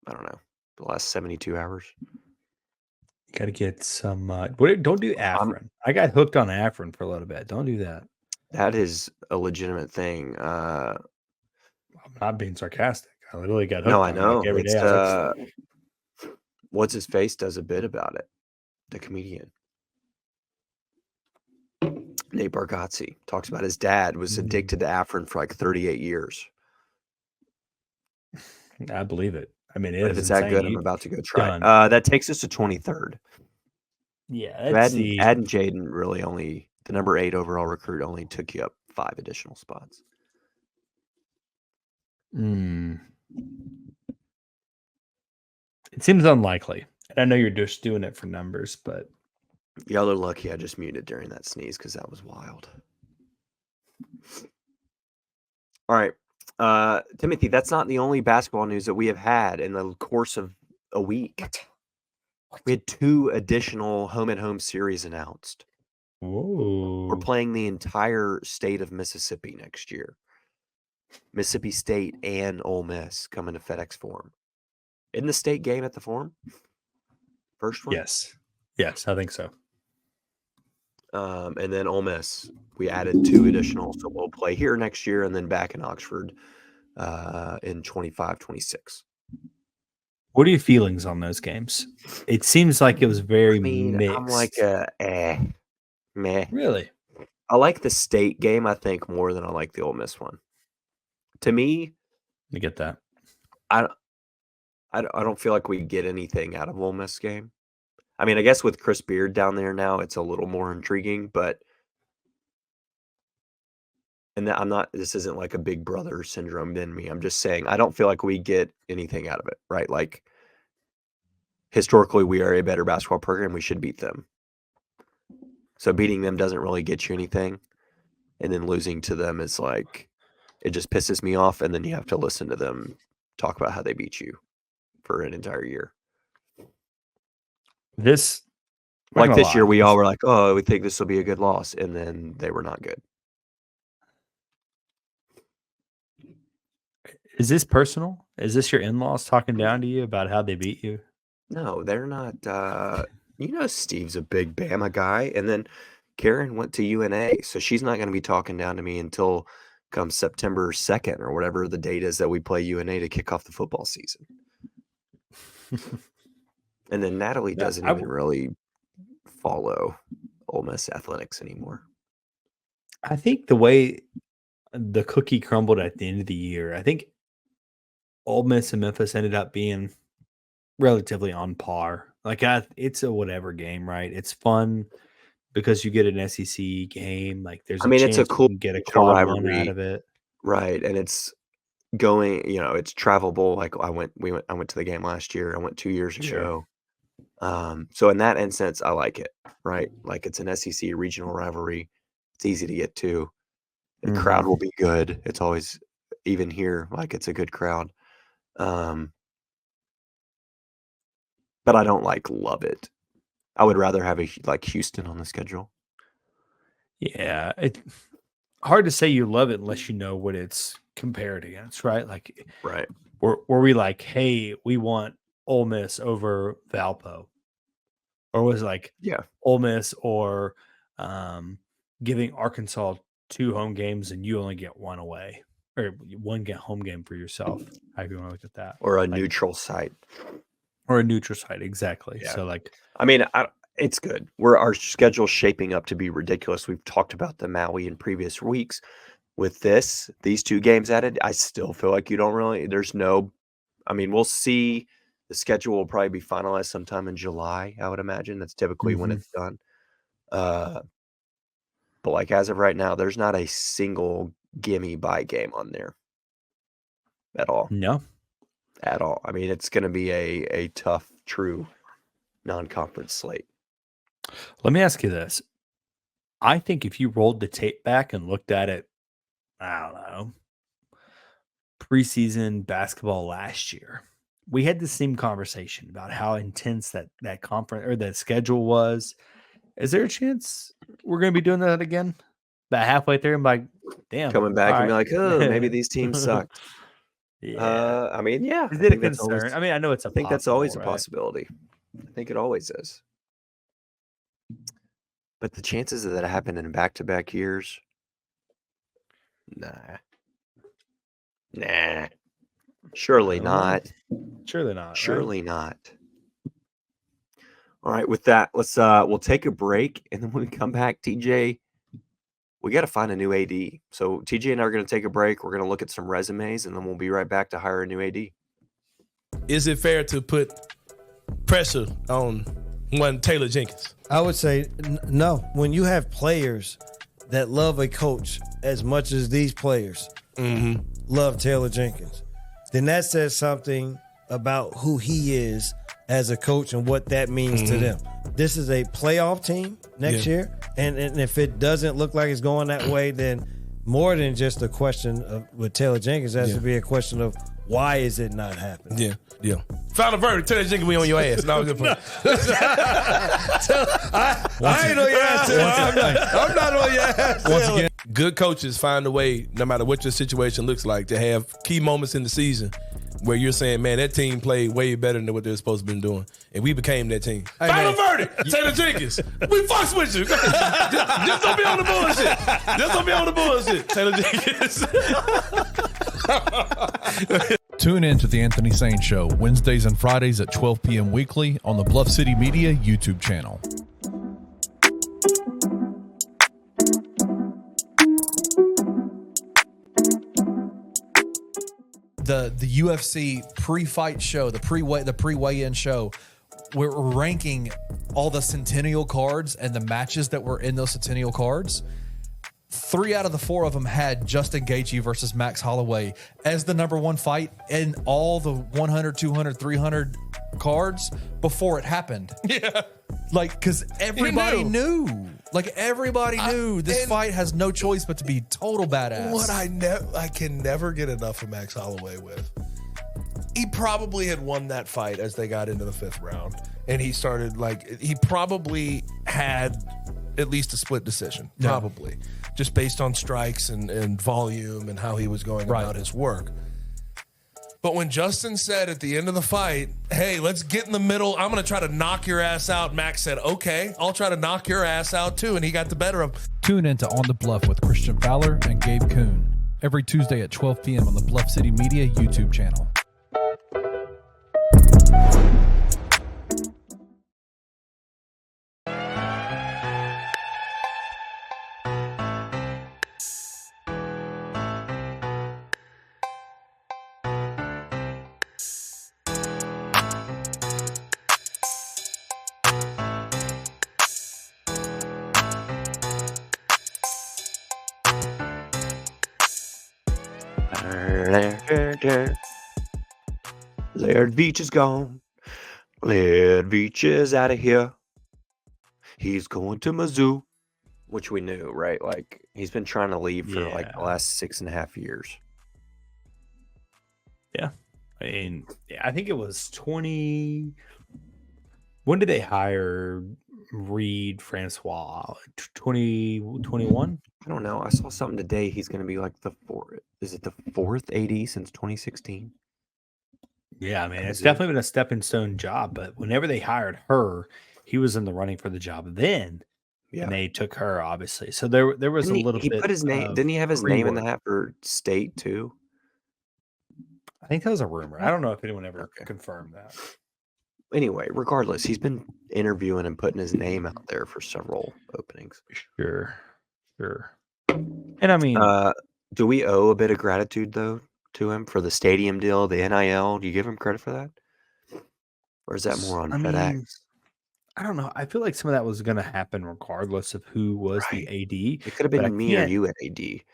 I don't know, the last 72 hours. You got to get some. Don't do Afrin. I got hooked on Afrin for a little bit. Don't do that. That is a legitimate thing. I'm not being sarcastic. I literally got hooked No, on I it, know. like every day. It's what's his face does a bit about it. The comedian Nate Bargatze talks about his dad was addicted to Afrin for like 38 years. I believe it. I mean, But if it's that good, I'm about to go try it. That takes us to 23rd. Yeah, So adding Jaden really only the number 8 overall recruit only took you up 5 additional spots. It seems unlikely. And I know you're just doing it for numbers, but Y'all are lucky I just muted during that sneeze because that was wild. All right. Timothy, that's not the only basketball news that we have had in the course of a week. We had 2 additional home-and-home series announced. whoa. We're playing the entire state of Mississippi next year. Mississippi State and Ole Miss coming to FedEx Forum. Isn't the state game at the Forum? First one? Yes, I think so. And then Ole Miss, we added 2 additional, so we'll play here next year and then back in Oxford in 25-26. What are your feelings on those games? It seems like it was very mixed. I'm like meh. Really? I like the state game, I think, more than I like the Ole Miss one. To me, I get that. I don't feel like we get anything out of Ole Miss game. I mean, I guess with Chris Beard down there now, it's a little more intriguing, but this isn't like a big brother syndrome in me. I'm just saying I don't feel like we get anything out of it, right? Like historically we are a better basketball program. We should beat them. So beating them doesn't really get you anything. And then losing to them is like, it just pisses me off. And then you have to listen to them talk about how they beat you for an entire year. This year, we all were like, oh, we think this will be a good loss. And then they were not good. Is this personal? Is this your in-laws talking down to you about how they beat you? No, they're not. Steve's a big Bama guy. And then Karen went to UNA. So she's not going to be talking down to me until come September 2nd or whatever the date is that we play UNA to kick off the football season. And then Natalie doesn't even really follow Ole Miss athletics anymore. I think the way the cookie crumbled at the end of the year, I think Ole Miss and Memphis ended up being relatively on par Like it's a whatever game, right? It's fun because you get an SEC game. Like there's I a mean, it's a chance you cool can get a regional quad one out rivalry, of it. right? And it's going, it's travelable. Like I went to the game last year. I went 2 years Sure. ago. So in that instance, I like it, right? Like it's an SEC regional rivalry. It's easy to get to. The crowd will be good. It's always, even here, like it's a good crowd. But I don't love it. I would rather have like Houston on the schedule. Yeah, it's hard to say you love it unless you know what it's compared against, right? Like, Right. were we like, hey, we want Ole Miss over Valpo, or was it like Yeah. Ole Miss or giving Arkansas 2 home games and you only get 1 away, or 1 home game for yourself? How you want to look at that? Or a Like, neutral site. or a neutral site, exactly. Yeah. So like, I mean, it's good. Our schedule's shaping up to be ridiculous. We've talked about the Maui in previous weeks. With these 2 games added, I still feel like we'll see. The schedule will probably be finalized sometime in July, I would imagine. That's typically when it's done. But like as of right now, there's not a single gimme buy game on there at all. no. At all. I mean, it's going to be a tough, true non-conference slate. Let me ask you this. I think if you rolled the tape back and looked at it, I don't know, preseason basketball last year, we had the same conversation about how intense that conference or that schedule was. Is there a chance we're going to be doing that again? About halfway through, I'm like, damn. Coming back all and be right. like, oh, maybe these teams suck. Yeah. I mean, yeah. Is I it a think that's concern? always, I mean, I know it's a I think that's always a possible, right? possibility. I think it always is. But the chances of that happening in back-to-back years, nah. Surely not. Surely not. Surely not. All right, with that, let's we'll take a break, and then when we come back, TJ, we got to find a new AD. So TJ and I are going to take a break. We're going to look at some resumes, and then we'll be right back to hire a new AD. Is it fair to put pressure on one Taylor Jenkins? I would say no. When you have players that love a coach as much as these players love Taylor Jenkins, then that says something about who he is as a coach and what that means to them. This is a playoff team next year, and if it doesn't look like it's going that way, then more than just a question of with Taylor Jenkins, it has to be a question of why is it not happening? Yeah. Final verdict, Taylor Jenkins, we on your ass. No, I was just playing. I ain't on your ass, Taylor. I'm not on your ass. Once again, good coaches find a way, no matter what your situation looks like, to have key moments in the season where you're saying, man, that team played way better than what they're supposed to be doing. And we became that team. Hey, Final man. verdict, Taylor Jenkins. We fucks with you. Just don't be on the bullshit. Just don't be on the bullshit, Taylor Jenkins. Tune in to The Anthony Sane Show, Wednesdays and Fridays at 12 p.m. weekly on the Bluff City Media YouTube channel. The UFC pre-fight show, the pre-weigh-in show, we're ranking all the Centennial cards and the matches that were in those Centennial cards. 3 out of the 4 of them had Justin Gaethje versus Max Holloway as the number 1 fight in all the 100, 200, 300 cards before it happened. Yeah. Like, because everybody knew. Like, everybody knew this fight has no choice but to be total badass. What I can never get enough of Max Holloway with. He probably had won that fight as they got into the 5th round. And he started, he probably had at least a split decision. Probably. Just based on strikes and volume and how he was going about his work. But when Justin said at the end of the fight, hey, let's get in the middle. I'm going to try to knock your ass out. Max said, okay, I'll try to knock your ass out too. And he got the better of him. Tune in to On the Bluff with Christian Fowler and Gabe Kuhn every Tuesday at 12 p.m. on the Bluff City Media YouTube channel. Laird Veatch is gone. Laird Veatch is out of here. He's going to Mizzou, which we knew, right? Like he's been trying to leave for like the Yeah. last 6.5 years. Yeah. I mean, I think it was 20. When did they hire Reed Francois? 2021? I don't know. I saw something today. He's going to be like the fourth. Is it the fourth AD since 2016? Yeah, I mean, it's Mizzou. definitely been a stepping stone job. But whenever they hired her, he was in the running for the job then, Yeah. and they took her, obviously. So there was Didn't a little he bit. put his name? of Didn't he have his name in the rework. hat for state too? I think that was a rumor. I don't know if anyone ever Okay. confirmed that. Anyway, regardless, he's been interviewing and putting his name out there for several openings. Sure. And I mean, Do we owe a bit of gratitude though to him for the stadium deal, the NIL? Do you give him credit for that, or is that more on I mean, FedEx? I don't know. I feel like some of that was going to happen regardless of who was the AD. It could have but I been me or can't- you at AD.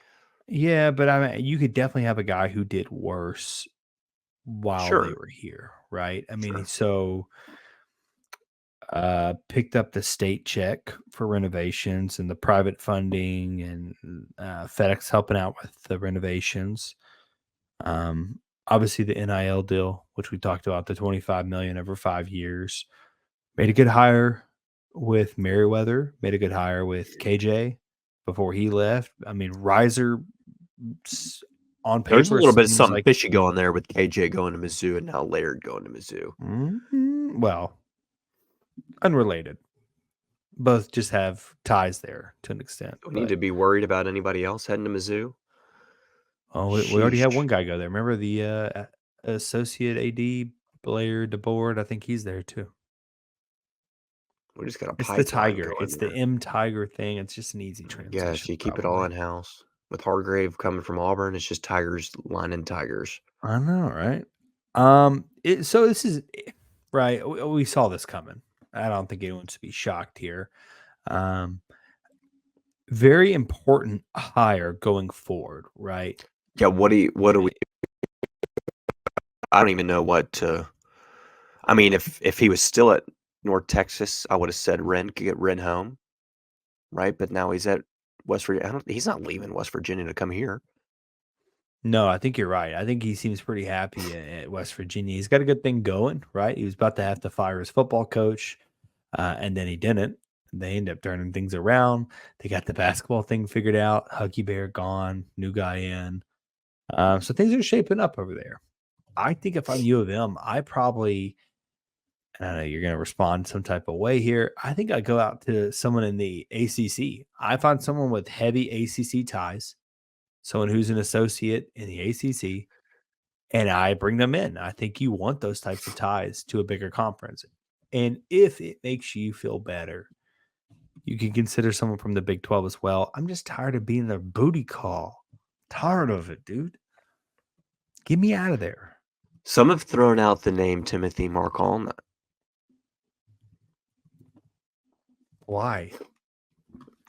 Yeah, but I mean, you could definitely have a guy who did worse while they Sure. were here, right? I mean, Sure. so picked up the state check for renovations and the private funding, and FedEx helping out with the renovations. Obviously the NIL deal, which we talked about, the $25 million over 5 years. Made a good hire with Merriweather. Made a good hire with KJ before he left. I mean, Riser on paper. There's a little bit of seems something like- fishy going there with KJ going to Mizzou and now Laird going to Mizzou. Well, unrelated. Both just have ties there to an extent. Do we need to be worried about anybody else heading to Mizzou? Oh, we already had Sheesh. one guy go there. Remember the associate AD, Blair DeBoard? I think he's there too. We just got a It's the pipeline Tiger. going It's the there. M Tiger thing. It's just an easy transition. Yes, you keep it all in house. With Hargrave coming from Auburn, it's just Tigers lining Tigers. I know, right? So this is right. We saw this coming. I don't think anyone should be shocked here. Very important hire going forward, right? Yeah, what do we? I don't even know what to. I mean, if he was still at North Texas, I would have said get Ren home, right? But now he's at West Virginia. He's not leaving West Virginia to come here. No, I think you're right. I think he seems pretty happy at West Virginia. He's got a good thing going, right? He was about to have to fire his football coach, and then he didn't. They end up turning things around. They got the basketball thing figured out. Huggy Bear gone, new guy in. So things are shaping up over there. I think if I'm U of M, I probably, and I know you're going to respond some type of way here. I think I go out to someone in the ACC. I find someone with heavy ACC ties, someone who's an associate in the ACC, and I bring them in. I think you want those types of ties to a bigger conference. And if it makes you feel better, you can consider someone from the Big 12 as well. I'm just tired of being the booty call. Tired of it, dude. Get me out of there. Some have thrown out the name Timothy Marcon. Why?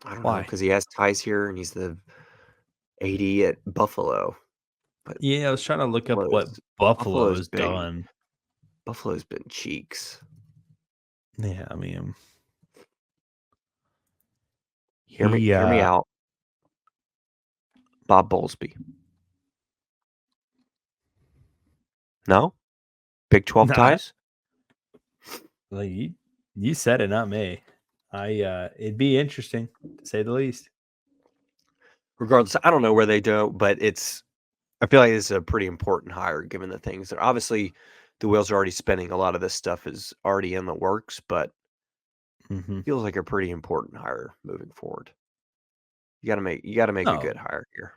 I don't know, Why? because he has ties here and he's the AD at Buffalo. But Yeah, I was trying to look up what Buffalo's Buffalo has big. done. Buffalo's been cheeks. Yeah, I mean, Hear me out. Bob Bowlesby. No? Big 12 Nah. ties? Like you said it, not me. It'd be interesting to say the least. Regardless, I don't know where they go, but I feel like it's a pretty important hire given the things that obviously the wheels are already spinning. A lot of this stuff is already in the works, but Mm-hmm. feels like a pretty important hire moving forward. You gotta make a Oh. good hire here.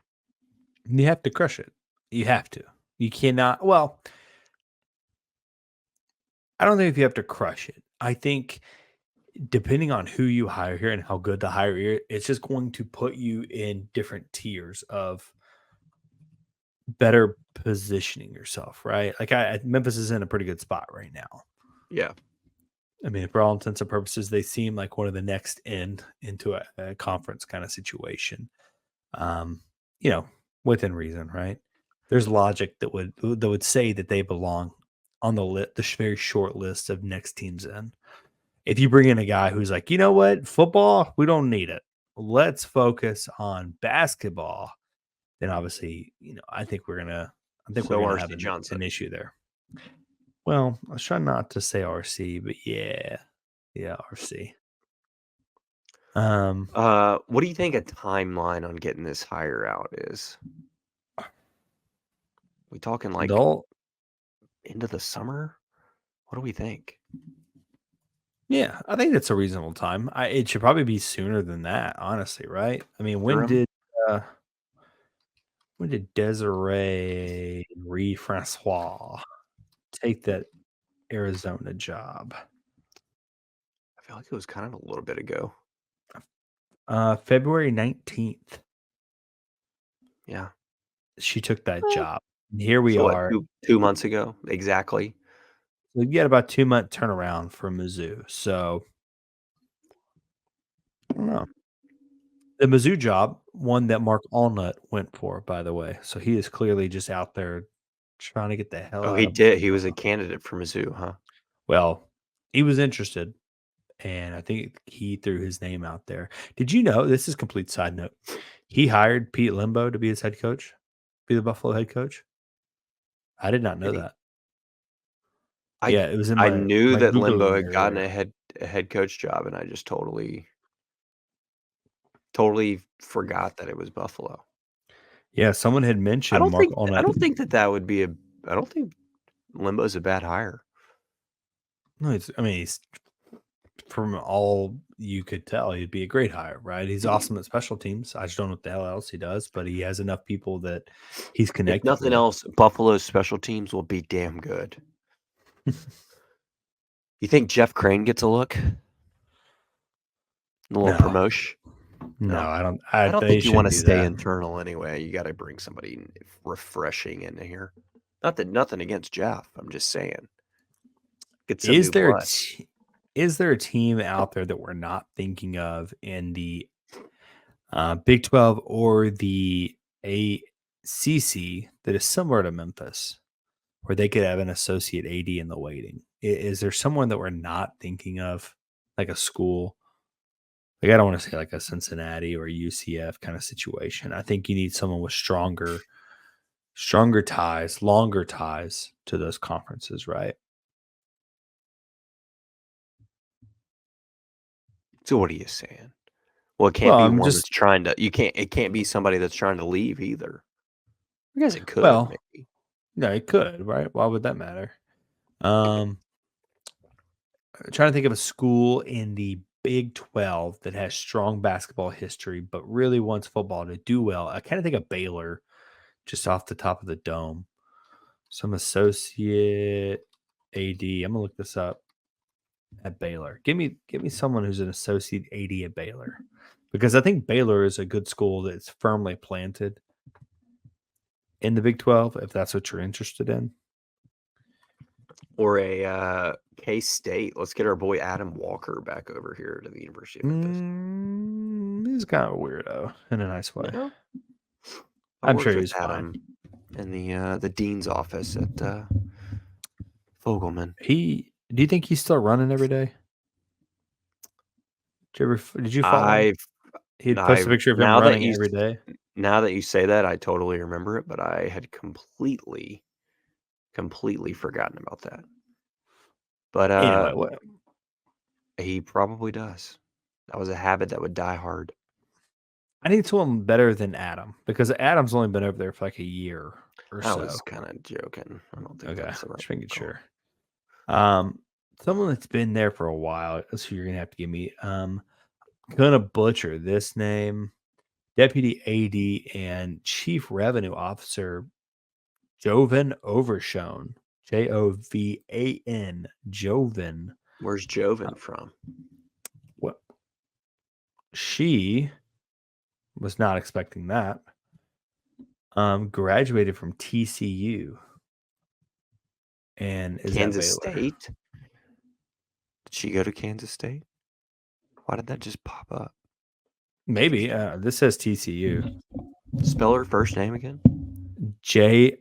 You have to crush it. You have to. You cannot. Well, I don't think if you have to crush it. I think depending on who you hire here and how good the hire is, it's just going to put you in different tiers of better positioning yourself, right? Like Memphis is in a pretty good spot right now. Yeah. I mean, for all intents and purposes, they seem like one of the next into a conference kind of situation. Within reason, right? there's logic that would say that they belong on the very short list of next teams in. If you bring in a guy who's like, you know what, football, we don't need it. Let's focus on basketball. Then obviously, I think we're gonna have an issue there. Well, I was trying not to say RC, but yeah, RC. What do you think a timeline on getting this hire out is? We talking like into the summer? What do we think? Yeah, I think that's a reasonable time. It should probably be sooner than that, honestly, right? I mean, when did Desiree Reed-Francois take that Arizona job? I feel like it was kind of a little bit ago. February 19th. Yeah. She took that job. And here we are. 2 months ago, exactly. We get about 2-month turnaround for Mizzou. So, I don't know. The Mizzou job, one that Mark Allnut went for, by the way. So he is clearly just out there trying to get the hell out. Oh, he did. He was a candidate for Mizzou, huh? Well, he was interested, and I think he threw his name out there. Did you know, this is a complete side note, he hired Pete Limbo to be his head coach, be the Buffalo head coach? I did not know that. It was in I knew that Limbo had gotten a head coach job, and I just totally forgot that it was Buffalo. Yeah, someone had mentioned I don't think that would be I don't think Limbo's a bad hire. No, he's from all you could tell, he'd be a great hire, right? He's awesome at special teams. I just don't know what the hell else he does, but he has enough people that he's connected. If nothing else, Buffalo's special teams will be damn good. You think Jeff Crane gets a look? A little promotion? No, I don't. I don't think you want to stay internal anyway. You got to bring somebody refreshing into here. Nothing against Jeff. I'm just saying. Is there a team out there that we're not thinking of in the Big 12 or the ACC that is similar to Memphis, where they could have an associate AD in the waiting? Is there someone that we're not thinking of, like a school? Like, I don't want to say like a Cincinnati or a UCF kind of situation. I think you need someone with stronger ties, longer ties to those conferences, right? So what are you saying? Well, it can't be one that's trying to. It can't be somebody that's trying to leave either. I guess it could. Well, maybe. No, it could, right? Why would that matter? I'm trying to think of a school in the Big 12 that has strong basketball history, but really wants football to do well. I kind of think of Baylor, just off the top of the dome. Some associate AD. I'm gonna look this up at Baylor. Give me someone who's an associate AD at Baylor, because I think Baylor is a good school that's firmly planted in the Big 12, if that's what you're interested in. Or a K-State. Let's get our boy Adam Walker back over here to the University of Memphis. He's kind of a weirdo in a nice way. No? I'm sure he's fine. In the dean's office at Fogelman. Do you think he's still running every day? Did you follow him? He'd post a picture of him running every day. Now that you say that, I totally remember it, but I had completely forgotten about that. But anyway, he probably does. That was a habit that would die hard. I need someone better than Adam, because Adam's only been over there for like a year or so. I was kind of joking. I don't think that's the right. Just making sure. Someone that's been there for a while. That's who you're gonna have to give me. Gonna butcher this name. Deputy AD and Chief Revenue Officer Jovan Overshone. Jovan. Jovan. Where's Jovan from? What? She was not expecting that. Graduated from TCU. And is Kansas State? Did she go to Kansas State? Why did that just pop up? Maybe. This says TCU. Spell her first name again. Jovan.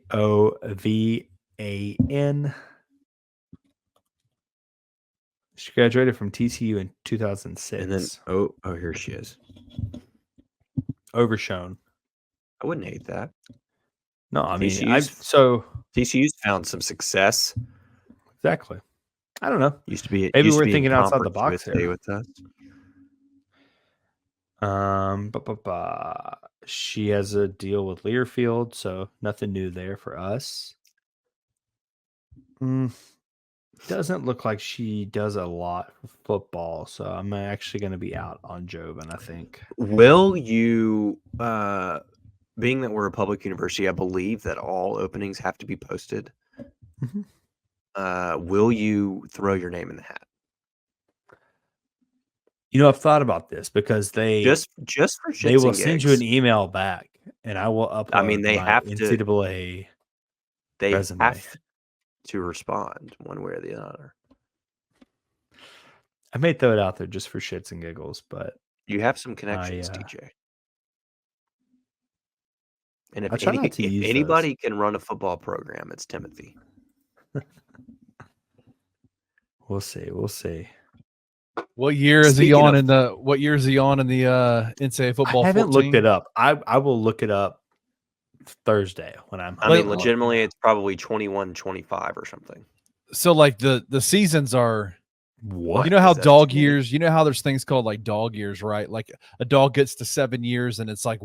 She graduated from TCU in 2006. And then here she is. Overshown. I wouldn't hate that. No, I mean, TCU's found some success. Exactly. I don't know. Used to be Maybe used we're to be in thinking outside the Conference box USA here. with us. She has a deal with Learfield, so nothing new there for us. Doesn't look like she does a lot for football, so I'm actually going to be out on Jovan, I think. Will you, being that we're a public university, I believe that all openings have to be posted. Mhm. Will you throw your name in the hat? I've thought about this because they Just for shits they will and send you an gigs. email back, and I will upload I mean, they my have to. NCAA They resume. have to respond one way or the other. I may throw it out there just for shits and giggles, but You have some connections, TJ. And I try not to if use anybody can run a football program, it's Timothy. We'll see. What year is he Speaking on of- in the? What year is he on in the NCAA football? I haven't 14? looked it up. I will look it up Thursday when I'm home. I mean, legitimately, it's probably 21-25 or something. So like the seasons are. What? You know how Is that dog 20? years? You know how there's things called like dog years, right? Like a dog gets to 7 years, and it's like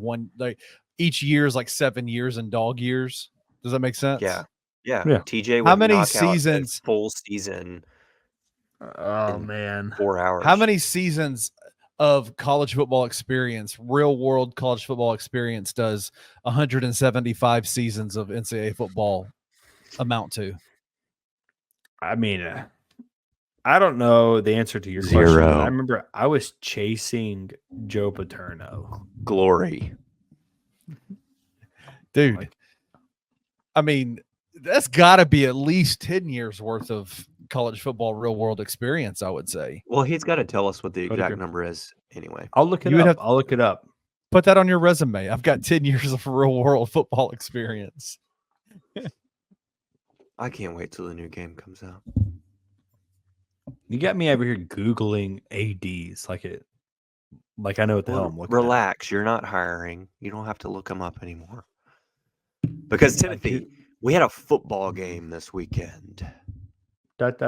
each year is like 7 years in dog years. Does that make sense? Yeah. Yeah. TJ would How many knock out a seasons? full season. Oh in man. 4 hours. How many seasons of college football experience, real world college football experience, does 175 seasons of NCAA football amount to? I mean, I don't know the answer to your question, but Zero. I remember I was chasing Joe Paterno. Glory. Dude. Like- I mean, that's got to be at least 10 years worth of college football real world experience, I would say. Well, he's got to tell us what the Would exact agree. number is anyway. I'll look it You would up. have- I'll look it up. Put that on your resume. I've got 10 years of real world football experience. I can't wait till the new game comes out. You got me over here Googling ADs like I know what the hell I'm looking Relax. You're not hiring. You don't have to look them up anymore. Because, Timothy, we had a football game this weekend. at.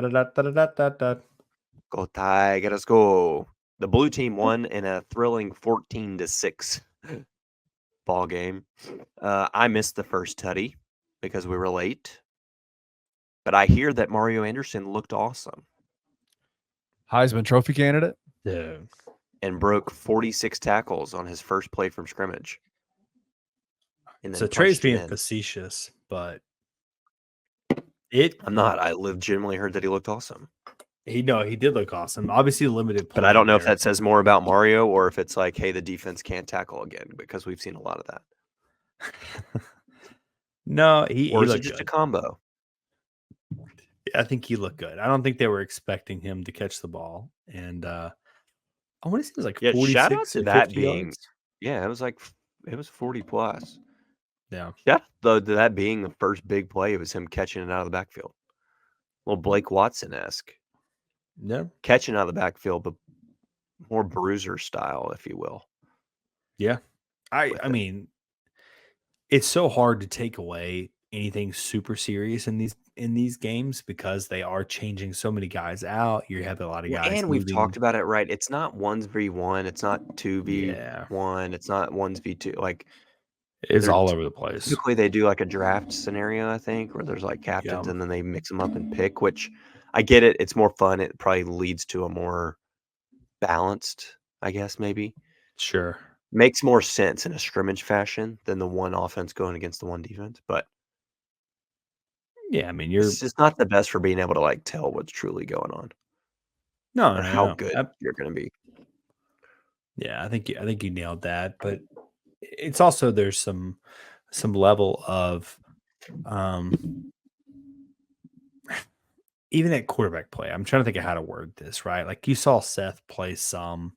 Go Tigers, go. The blue team won in a thrilling 14-6 ball game. I missed the first tutty because we were late. But I hear that Mario Anderson looked awesome Heisman Trophy candidate. Dude. and broke 46 tackles on his first play from scrimmage. And So then Trey's punched it being in. facetious, but I'm not. I legitimately heard that he looked awesome. he did look awesome. Obviously limited play. But I don't know if there. that says more about Mario or if it's like, hey, the defense can't tackle again, because we've seen a lot of that. No, he Or is it looked just a good. combo? I think he looked good. I don't think they were expecting him to catch the ball. And I want to say it was like Yeah, 46 shout out to and that 50 being- yards. Yeah, it was 40 plus. Yeah. Yeah, though that being the first big play, it was him catching it out of the backfield. Little Blake Watson-esque. Yeah. Catching out of the backfield, but more bruiser style, if you will. Yeah. I it. mean, it's so hard to take away anything super serious in these games because they are changing so many guys out. You have a lot of guys. And we've moving. talked about it, right? It's not 1v1. It's not 2v1. Yeah. It's not 1v2. Like, It's they're all over the place. typically they do like a draft scenario, I think, where there's like captains Yeah. and then they mix them up and pick, which I get it. It's more fun. It probably leads to a more balanced, I guess, maybe. Sure. Makes more sense in a scrimmage fashion than the one offense going against the one defense. But Yeah, I mean, it's just not the best for being able to like tell what's truly going on no, or how good you're going to be. Yeah, I think you nailed that, but it's also there's some level of even at quarterback play. I'm trying to think of how to word this, right? Like you saw Seth play some,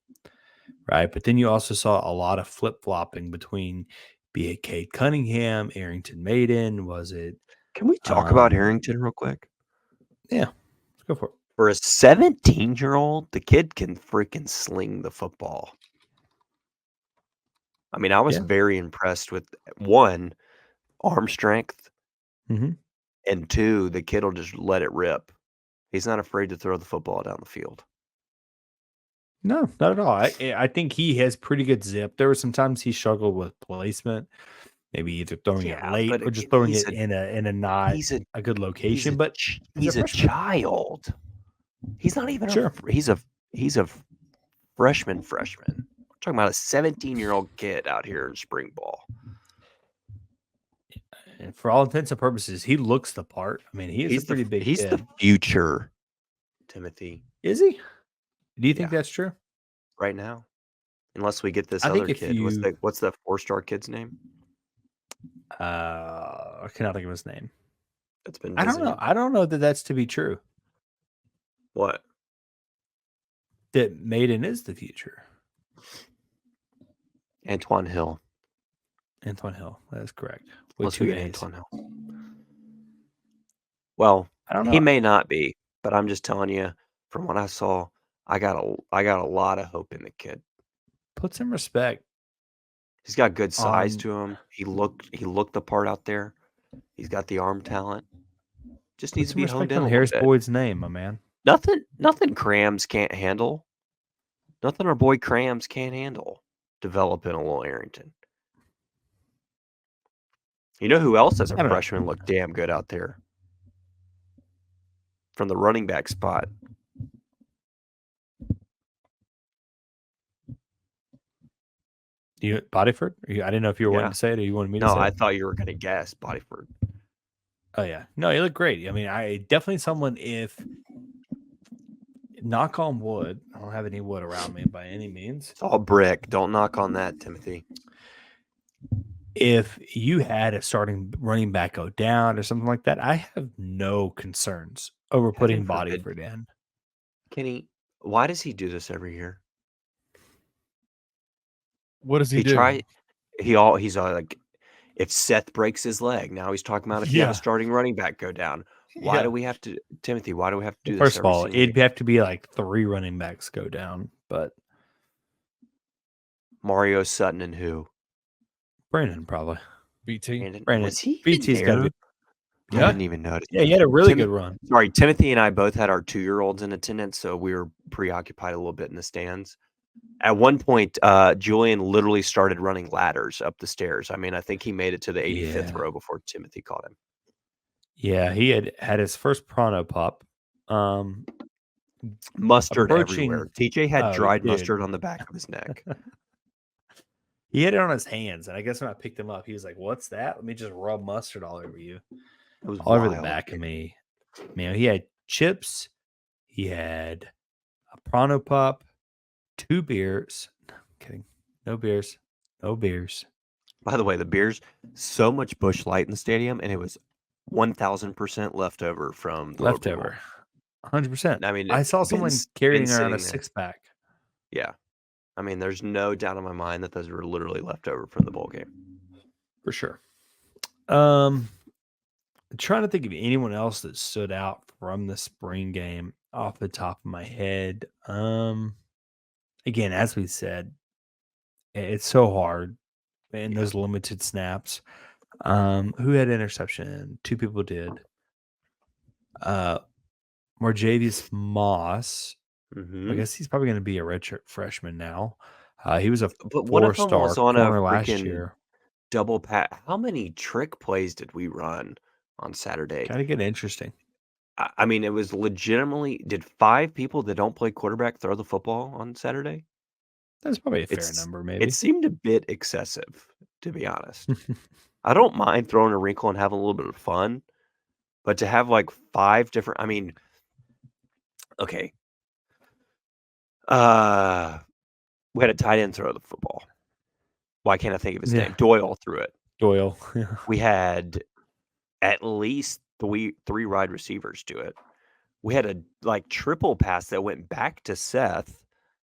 right? But then you also saw a lot of flip-flopping between be it Cade Cunningham, Arrington Maiden? Was it? Can we talk about Um, Harrington real quick? Yeah, let's go for it. For a 17-year-old, the kid can freaking sling the football. I mean, I was Yeah. very impressed with, one, arm strength, Mhm. and two, the kid will just let it rip. He's not afraid to throw the football down the field. No, not at all. I think he has pretty good zip. There were some times he struggled with placement, maybe either throwing it Yeah, late but or just again, throwing it in a not he's a a good he's location. a But as he's a freshman, child. He's not even Sure. he's a freshman. We're talking about a 17-year-old kid out here in spring ball. and for all intents and purposes, he looks the part. I mean, he is a pretty big He's kid. the future, Timothy, Is he? Do you think Yeah. that's true? right now. Unless we get this I think other if kid. you- What's that 4-star kid's name? I cannot think of his name. That's been I don't know. visiting? I don't know that that's to be true. What? That Maiden is the future. Antoine Hill. Antoine Hill. That is correct. With Unless we two get A's. Antoine Hill. Well, I don't know. he may not be, but I'm just telling you, from what I saw, I got a lot of hope in the kid. Put some respect. He's got good size On- to him. He looked the part out there. He's got the arm talent. Just Put needs to some be honed respect in a on little Harris bit. Boyd's name, my man. Nothing Crams can't handle. Nothing our boy Crams can't handle. Developing a little Arrington. You know who else as a I don't know. freshman looked damn good out there? From the running back spot. You Bodyford? I didn't know if you were Yeah. wanting to say it or you wanted me to No, say I it. thought you were gonna guess Bodyford. Oh yeah. No, he looked great. I mean, I definitely someone if knock on wood, I don't have any wood around me by any means. It's all brick. Don't knock on that, Timothy. If you had a starting running back go down or something like that, I have no concerns over putting forbid. Bodyford in. Kenny, why does he do this every year? What does he do? He's like, if Seth breaks his leg, now he's talking about if you have Yeah. a starting running back go down. Why Yeah. do we have to, Timothy? Why do we have to do this? First of every all, single it'd year? have to be like 3 running backs go down, but Mario Sutton and who? Brandon probably. BT. Brandon, Was he BT's got to be. I Yeah. didn't even notice. Yeah, he had a really Timmy- good run. Sorry, Timothy and I both had our 2-year-olds in attendance, so we were preoccupied a little bit in the stands. At one point, Julian literally started running ladders up the stairs. I mean, I think he made it to the 85th Yeah. row before Timothy caught him. Yeah, he had his first Pronto pop. Mustard Approaching- everywhere. TJ had Oh, dried dude. mustard on the back of his neck. He had it on his hands, and I guess when I picked him up, he was like, "What's that? Let me just rub mustard all over you, It was all over the wild. back of me." Man, he had chips. He had a Pronto pop, 2 beers. No, I'm kidding. No beers. No beers. By the way, the beers, so much Busch Light in the stadium, and it was 1,000% leftover from the Liberty Bowl. Leftover. 100%. I mean, I saw it's someone been carrying sitting around a there. 6-pack. Yeah. I mean, there's no doubt in my mind that those were literally leftover from the bowl game. For sure. I'm trying to think of anyone else that stood out from the spring game off the top of my head. Again, as we said, it's so hard in those limited snaps. Who had interception? 2 people did. Marjavius Moss. Mm-hmm. I guess he's probably going to be a redshirt freshman now. He was a But one of them 4-star was on a corner last freaking year. double pat. How many trick plays did we run on Saturday? Kind of get interesting. I mean, it was legitimately. Did 5 people that don't play quarterback throw the football on Saturday? That's probably a fair It's- number, maybe. It seemed a bit excessive, to be honest. I don't mind throwing a wrinkle and having a little bit of fun, but to have like 5 different. I mean, okay. We had a tight end throw the football. Why can't I think of his Yeah. name? Doyle threw it. Doyle. We had at least three wide receivers do it. We had a triple pass that went back to Seth.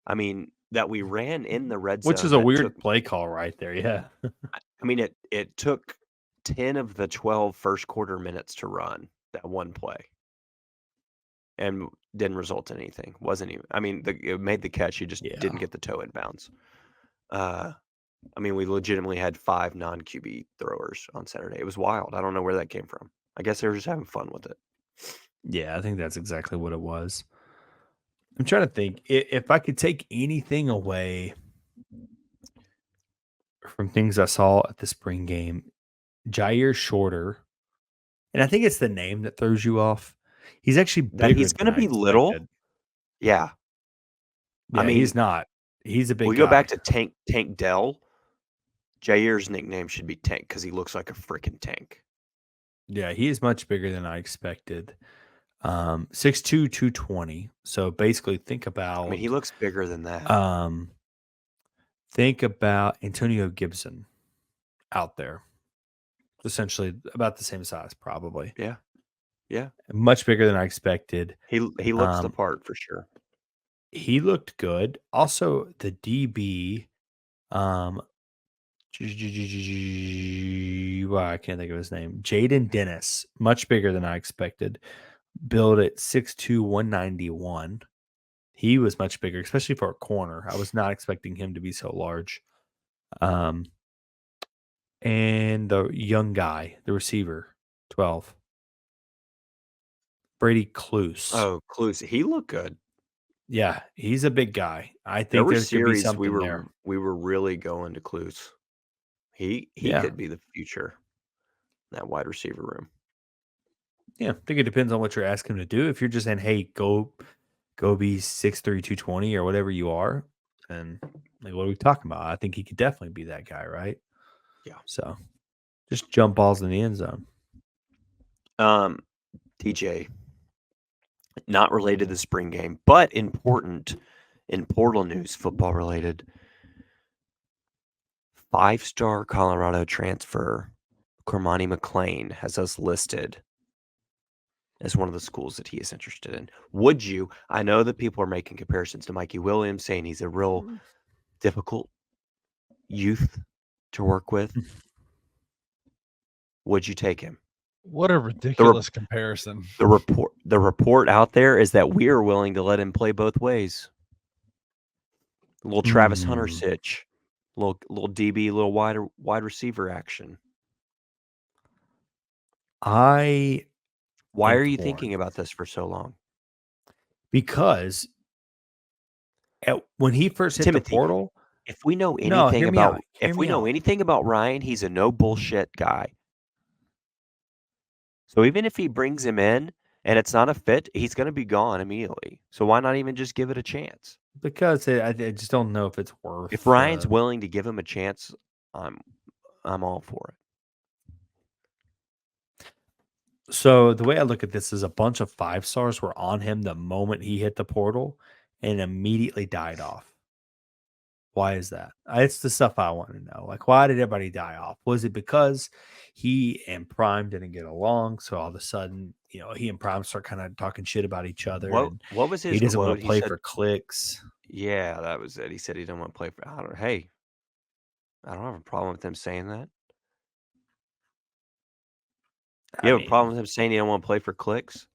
I mean, that we ran in the red zone. Which is a that weird took- play call right there. Yeah. I mean, it took 10 of the 12 first quarter minutes to run that one play, and didn't result in anything. Wasn't even. I mean, it made the catch. He just Yeah. didn't get the toe in bounds. I mean, we legitimately had 5 non-QB throwers on Saturday. It was wild. I don't know where that came from. I guess they were just having fun with it. Yeah, I think that's exactly what it was. I'm trying to think if I could take anything away from things I saw at the spring game. Jair Shorter, and I think it's the name that throws you off. He's actually That bigger he's than going to I be little. expected. Yeah. Yeah, I mean, he's not. He's a big we guy. go back to Tank Dell. Jair's nickname should be Tank because he looks like a freaking tank. Yeah, he is much bigger than I expected. 6'2", 220. So basically think about I mean, he looks bigger than that. think about Antonio Gibson out there. Essentially about the same size, probably. Yeah. Yeah. Much bigger than I expected. He looks the part for sure. He looked good. Also, the DB, well, I can't think of his name. Jaden Dennis, much bigger than I expected. Billed at 6'2", 191. He was much bigger, especially for a corner. I was not expecting him to be so large. And the young guy, the receiver, 12. Brady Cluse. Oh, Cluse. He looked good. Yeah, he's a big guy. I There think were there's going to be series something there. we were really going to Cluse. He Yeah. could be the future in that wide receiver room. Yeah, I think it depends on what you're asking him to do. If you're just saying, hey, go be 6'3", 220 or whatever you are, and like, what are we talking about? I think he could definitely be that guy, right? Yeah. So just jump balls in the end zone. TJ, not related to the spring game, but important in portal news, football related. 5-star Colorado transfer Cormani McClain has us listed as one of the schools that he is interested in. Would you? I know that people are making comparisons to Mikey Williams, saying he's a real difficult youth to work with. Would you take him? What a ridiculous comparison. The report out there is that we are willing to let him play both ways. A little Travis Hunter sitch, little DB, little wide receiver action. Why are you thinking about this for so long? Because when he first hit Timothy, the portal, if we know No, anything hear me about out. Hear if me we know out. anything about Ryan, he's a no bullshit guy. So even if he brings him in and it's not a fit, he's going to be gone immediately. So why not even just give it a chance? because I just don't know if it's worth. If Ryan's willing to give him a chance, I'm all for it. So the way I look at this is a bunch of 5-stars were on him the moment he hit the portal and immediately died off. Why is that? It's the stuff I want to know. Like, why did everybody die off? Was it because he and Prime didn't get along? So all of a sudden, he and Prime start kind of talking shit about each other. What was his he doesn't quote? want to play He said, for clicks. Yeah, that was it. He said he didn't want to play for. Hey, I don't have a problem with him saying that. You have a problem with him saying he don't want to play for clicks?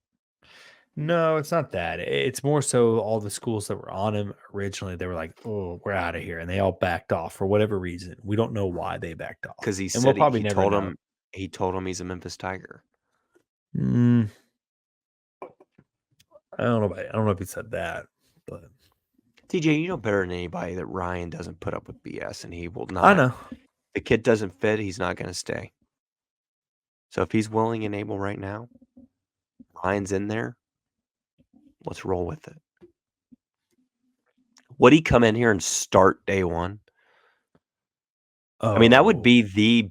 No, it's not that. It's more so all the schools that were on him originally, they were like, oh, we're out of here. And they all backed off for whatever reason. We don't know why they backed off. Because he And said we'll probably he never told know. him he's a Memphis Tiger. I don't know if he said that, but TJ, you know better than anybody that Ryan doesn't put up with BS, and he will not. I know. The kid doesn't fit, he's not going to stay. So if he's willing and able right now, Ryan's in there, let's roll with it. Would he come in here and start day one? I mean, that would be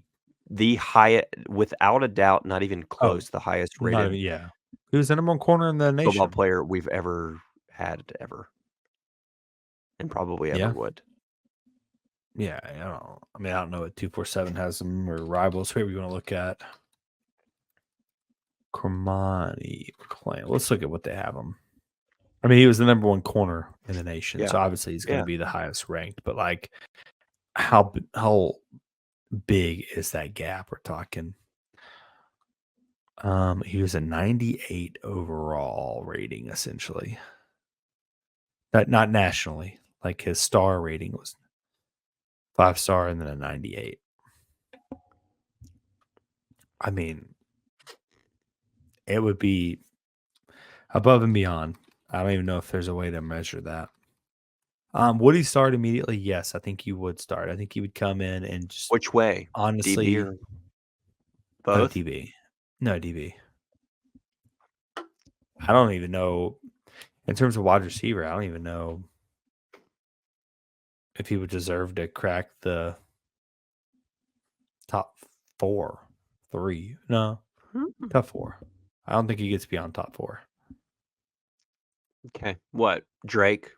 the highest, without a doubt, not even close, the highest rated yeah. He was the number one corner in the nation. football player we've ever had, and probably ever would. Yeah, I don't know what 247 has them or rivals, whoever you want to look at. Cormani McClain. Let's look at what they have them. I mean, he was the number 1 corner in the nation, Yeah. so obviously he's going to Yeah. be the highest ranked. But like, how big is that gap? We're talking. He was a 98 overall rating, essentially. Not nationally. Like his star rating was 5-star and then a 98. I mean, it would be above and beyond. I don't even know if there's a way to measure that. Would he start immediately? Yes, I think he would start. I think he would come in and just Which way? honestly DB or both? DB. No DB. I don't even know. In terms of wide receiver, I don't even know if he would deserve to crack the top 3. No, top 4. I don't think he gets beyond top 4. Okay. What? Drake?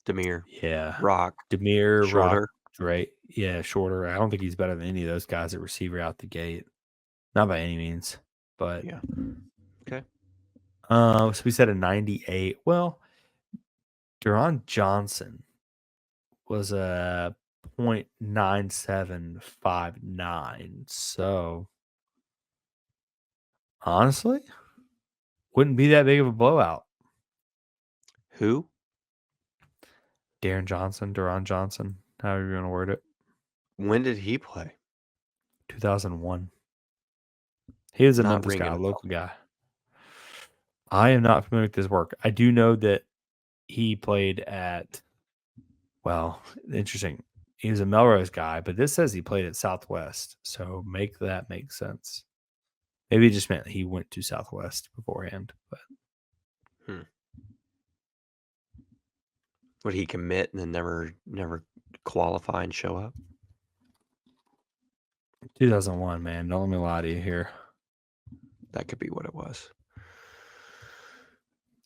Demir? Yeah. Rock? Demir, Shorter? Rock, right? Yeah, shorter. I don't think he's better than any of those guys at receiver out the gate. Not by any means. But Yeah. Okay. So we said a 98. Well, Deron Johnson was a 0.9759. So honestly, wouldn't be that big of a blowout. Who? Deron Johnson, however you're going to word it. When did he play? 2001. He was a Not Memphis guy, ringing a a local guy. I am not familiar with his work. I do know that he played at, well, interesting. He was a Melrose guy, but this says he played at Southwest. So make that make sense. Maybe it just meant he went to Southwest beforehand. But Would he commit and then never qualify and show up? 2001, man. Don't let me lie to you here. That could be what it was.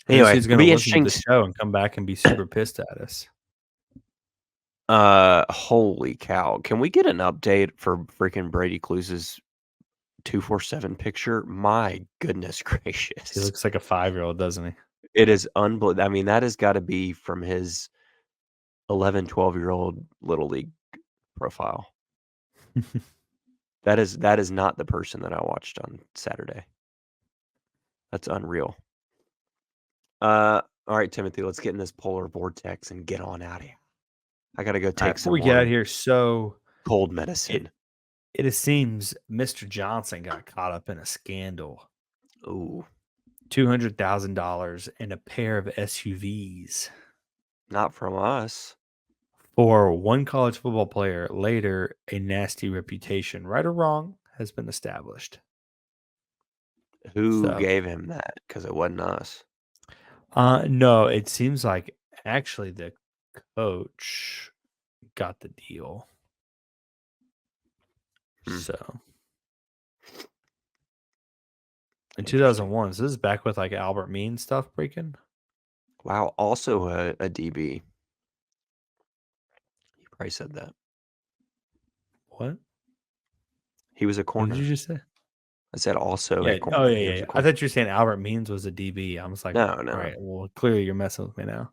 Anyway, Anyway, he's going it'll to be listen to interesting. the show and come back and be super pissed at us. Holy cow! Can we get an update for freaking Brady Cluse's 247 picture? My goodness He gracious! looks like a 5-year-old, doesn't he? It is unbelievable. I mean, that has got to be from his 11, 12-year-old little league profile. That is not the person that I watched on Saturday. That's unreal. All right, Timothy, let's get in this polar vortex and get on out of here. I gotta go All right, take before some we get out more of here, so cold medicine. it seems Mr. Johnson got caught up in a scandal. Ooh, $200,000 and a pair of SUVs not from us. for one college football player. Later, a nasty reputation, right or wrong, has been established. Who So- gave him that? Because it wasn't us. No, it seems like actually the coach got the deal. So in 2001, so this is back with like Albert Mean stuff breaking. Wow, also a DB. You probably said that. What? He was a What corner. did you just say? I said also Yeah. a corner. Oh, He yeah. was a I corner. thought you were saying Albert Means was a DB. I was like, No. All right. Well, clearly you're messing with me now.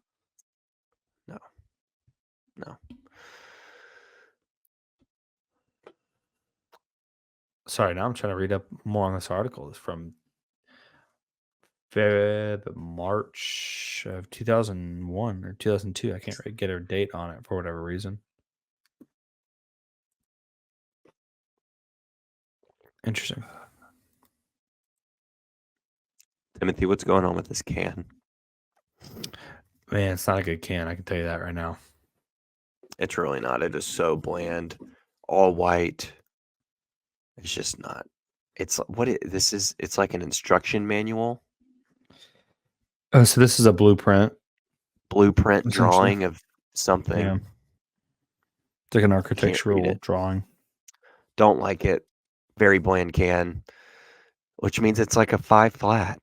No. Sorry. Now I'm trying to read up more on this article. It's from March of 2001 or 2002. I can't really get a date on it for whatever reason. Interesting. Timothy, what's going on with this can? Man, it's not a good can. I can tell you that right now. It's really not. It is so bland, all white. It's just not. It's it's like an instruction manual, Oh, so this is a blueprint. blueprint Essentially. drawing of something. Yeah. It's like an read architectural it. drawing. Don't like it. Very bland can, which means it's like a 5 flat.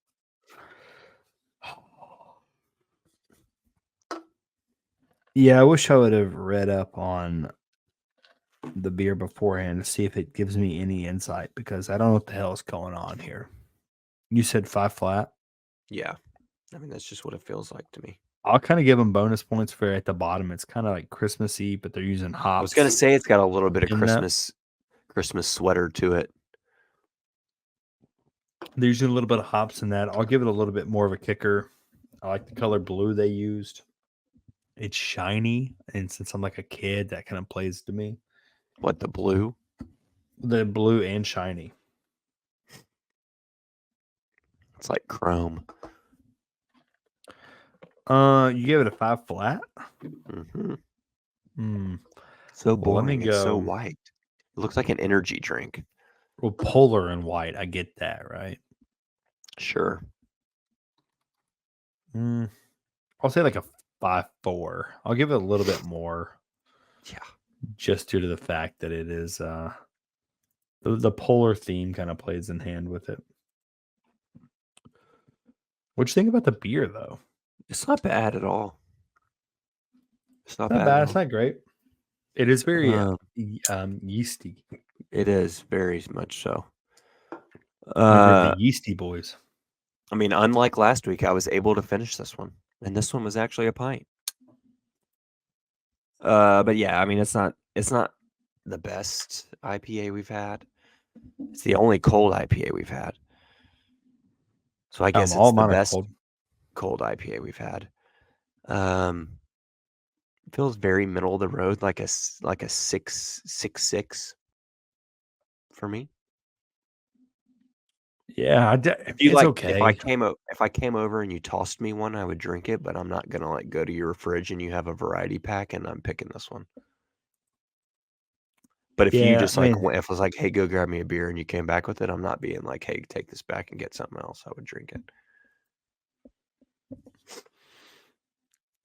Yeah, I wish I would have read up on the beer beforehand to see if it gives me any insight because I don't know what the hell is going on here. You said 5 flat? Yeah. I mean, that's just what it feels like to me. I'll kind of give them bonus points for at the bottom. It's kind of like Christmassy, but they're using hops. I was gonna say it's got a little bit of in that. Christmas sweater to it. They're using a little bit of hops in that. I'll give it a little bit more of a kicker. I like the color blue they used. It's shiny, and since I'm like a kid, that kind of plays to me. What, the blue? The blue and shiny. It's like chrome. You give it a 5 flat. Mm-hmm. So Well, let me boring. It's so go. white. It looks like an energy drink. Well, polar and white. I get that, right? Sure. I'll say like a 5.4. I'll give it a little bit more. Yeah. Just due to the fact that it is the polar theme kind of plays in hand with it. What you think about the beer though? It's not bad at all. It's not Not bad. bad. At It's all. not great. It is very yeasty. It is very much so. Remember the yeasty boys. I mean, unlike last week, I was able to finish this one, and this one was actually a pint. But yeah, I mean, it's not the best IPA we've had. It's the only cold IPA we've had. So I guess all it's the mine are best cold. cold IPA we've had. Feels very middle of the road, like a 6.6 for me. Yeah, If you it's like, okay. if I came over and you tossed me one, I would drink it, but I'm not gonna like go to your fridge and you have a variety pack and I'm picking this one. But if you Yeah, just I like, mean- if it was like, hey, go grab me a beer, and you came back with it, I'm not being like, hey, take this back and get something else. I would drink it.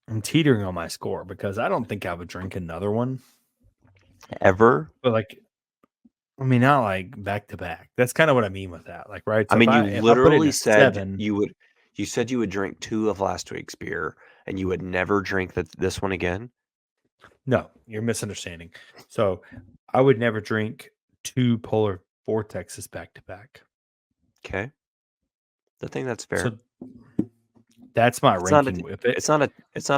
I'm teetering on my score because I don't think I would drink another one. Ever? But like, I mean, not like back to back. That's kind of what I mean with that. Like, right? I So mean, if you if I put it in literally a said 7, you would. You said you would drink 2 of last week's beer, and you would never drink this one again. No, you're misunderstanding. So I would never drink 2 polar vortexes back to back. Okay, I think that's fair. So that's my It's not ranking. It's not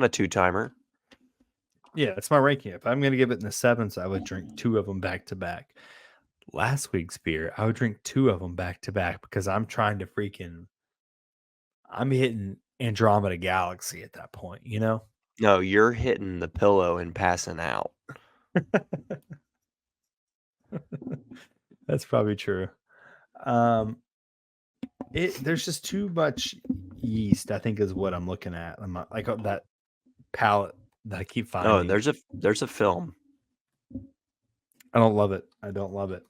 a 2-timer. Yeah, that's my ranking. If I'm going to give it in the 7s, I would drink 2 of them back to back. Last week's beer, I would drink 2 of them back to back because I'm trying to I'm hitting Andromeda Galaxy at that point, you know? No, you're hitting the pillow and passing out. That's probably true. There's just too much yeast, I think, is what I'm looking at. I'm not, like that palette that I keep finding. Oh, there's a film. I don't love it. I don't love it.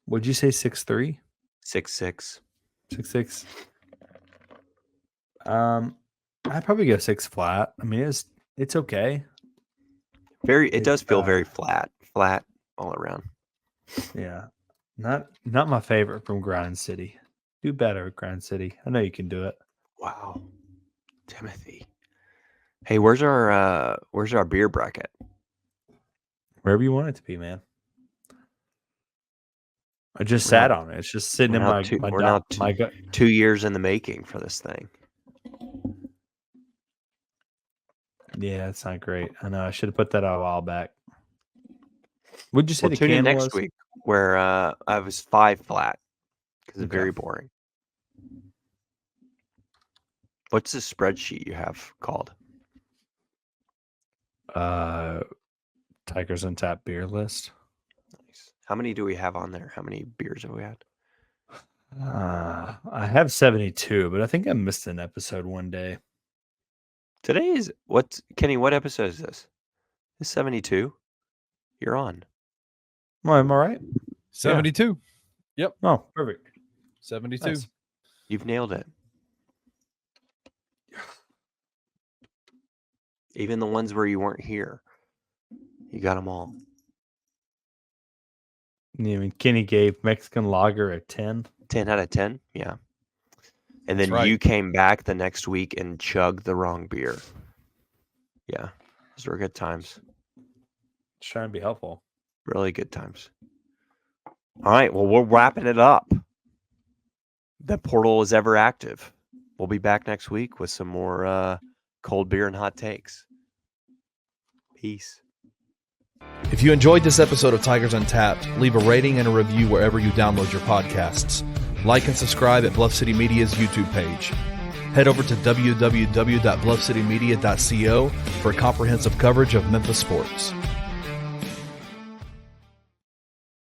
Would you say 6.3? 6.6. 6.6. I'd probably go 6 flat. I mean, it's okay. It does feel very flat all around. Yeah, not my favorite from Grind City. Do better, Grind City. I know you can do it. Wow, Timothy. Hey, where's our beer bracket? Wherever you want it to be, man. I just We're sat not- on it. It's just sitting we're in now my two- my we're doc- now my gut. 2 years in the making for this thing. Yeah, it's not great. I know. I should have put that out a while back. Would you say We'll the tune in can next was? week where I was 5 flat because it's Okay. very boring. What's the spreadsheet you have called? Tiger's Untapped beer list. Nice. How many do we have on there? How many beers have we had? I have 72, but I think I missed an episode one day. Today is Kenny? What episode is this? This 72. You're on. Well, am I right? 72. Oh, perfect. 72. Nice. You've nailed it. Even the ones where you weren't here, you got them all. Yeah, I mean, Kenny gave Mexican Lager a 10. 10 out of 10. Yeah. And That's then right. you came back the next week and chugged the wrong beer. Yeah. Those were good times. Just trying to be helpful. Really good times. All right. Well, we're wrapping it up. the portal is ever active. We'll be back next week with some more cold beer and hot takes. Peace. If you enjoyed this episode of Tigers Untapped, leave a rating and a review wherever you download your podcasts. Like and subscribe at Bluff City Media's YouTube page. Head over to www.bluffcitymedia.co for comprehensive coverage of Memphis sports.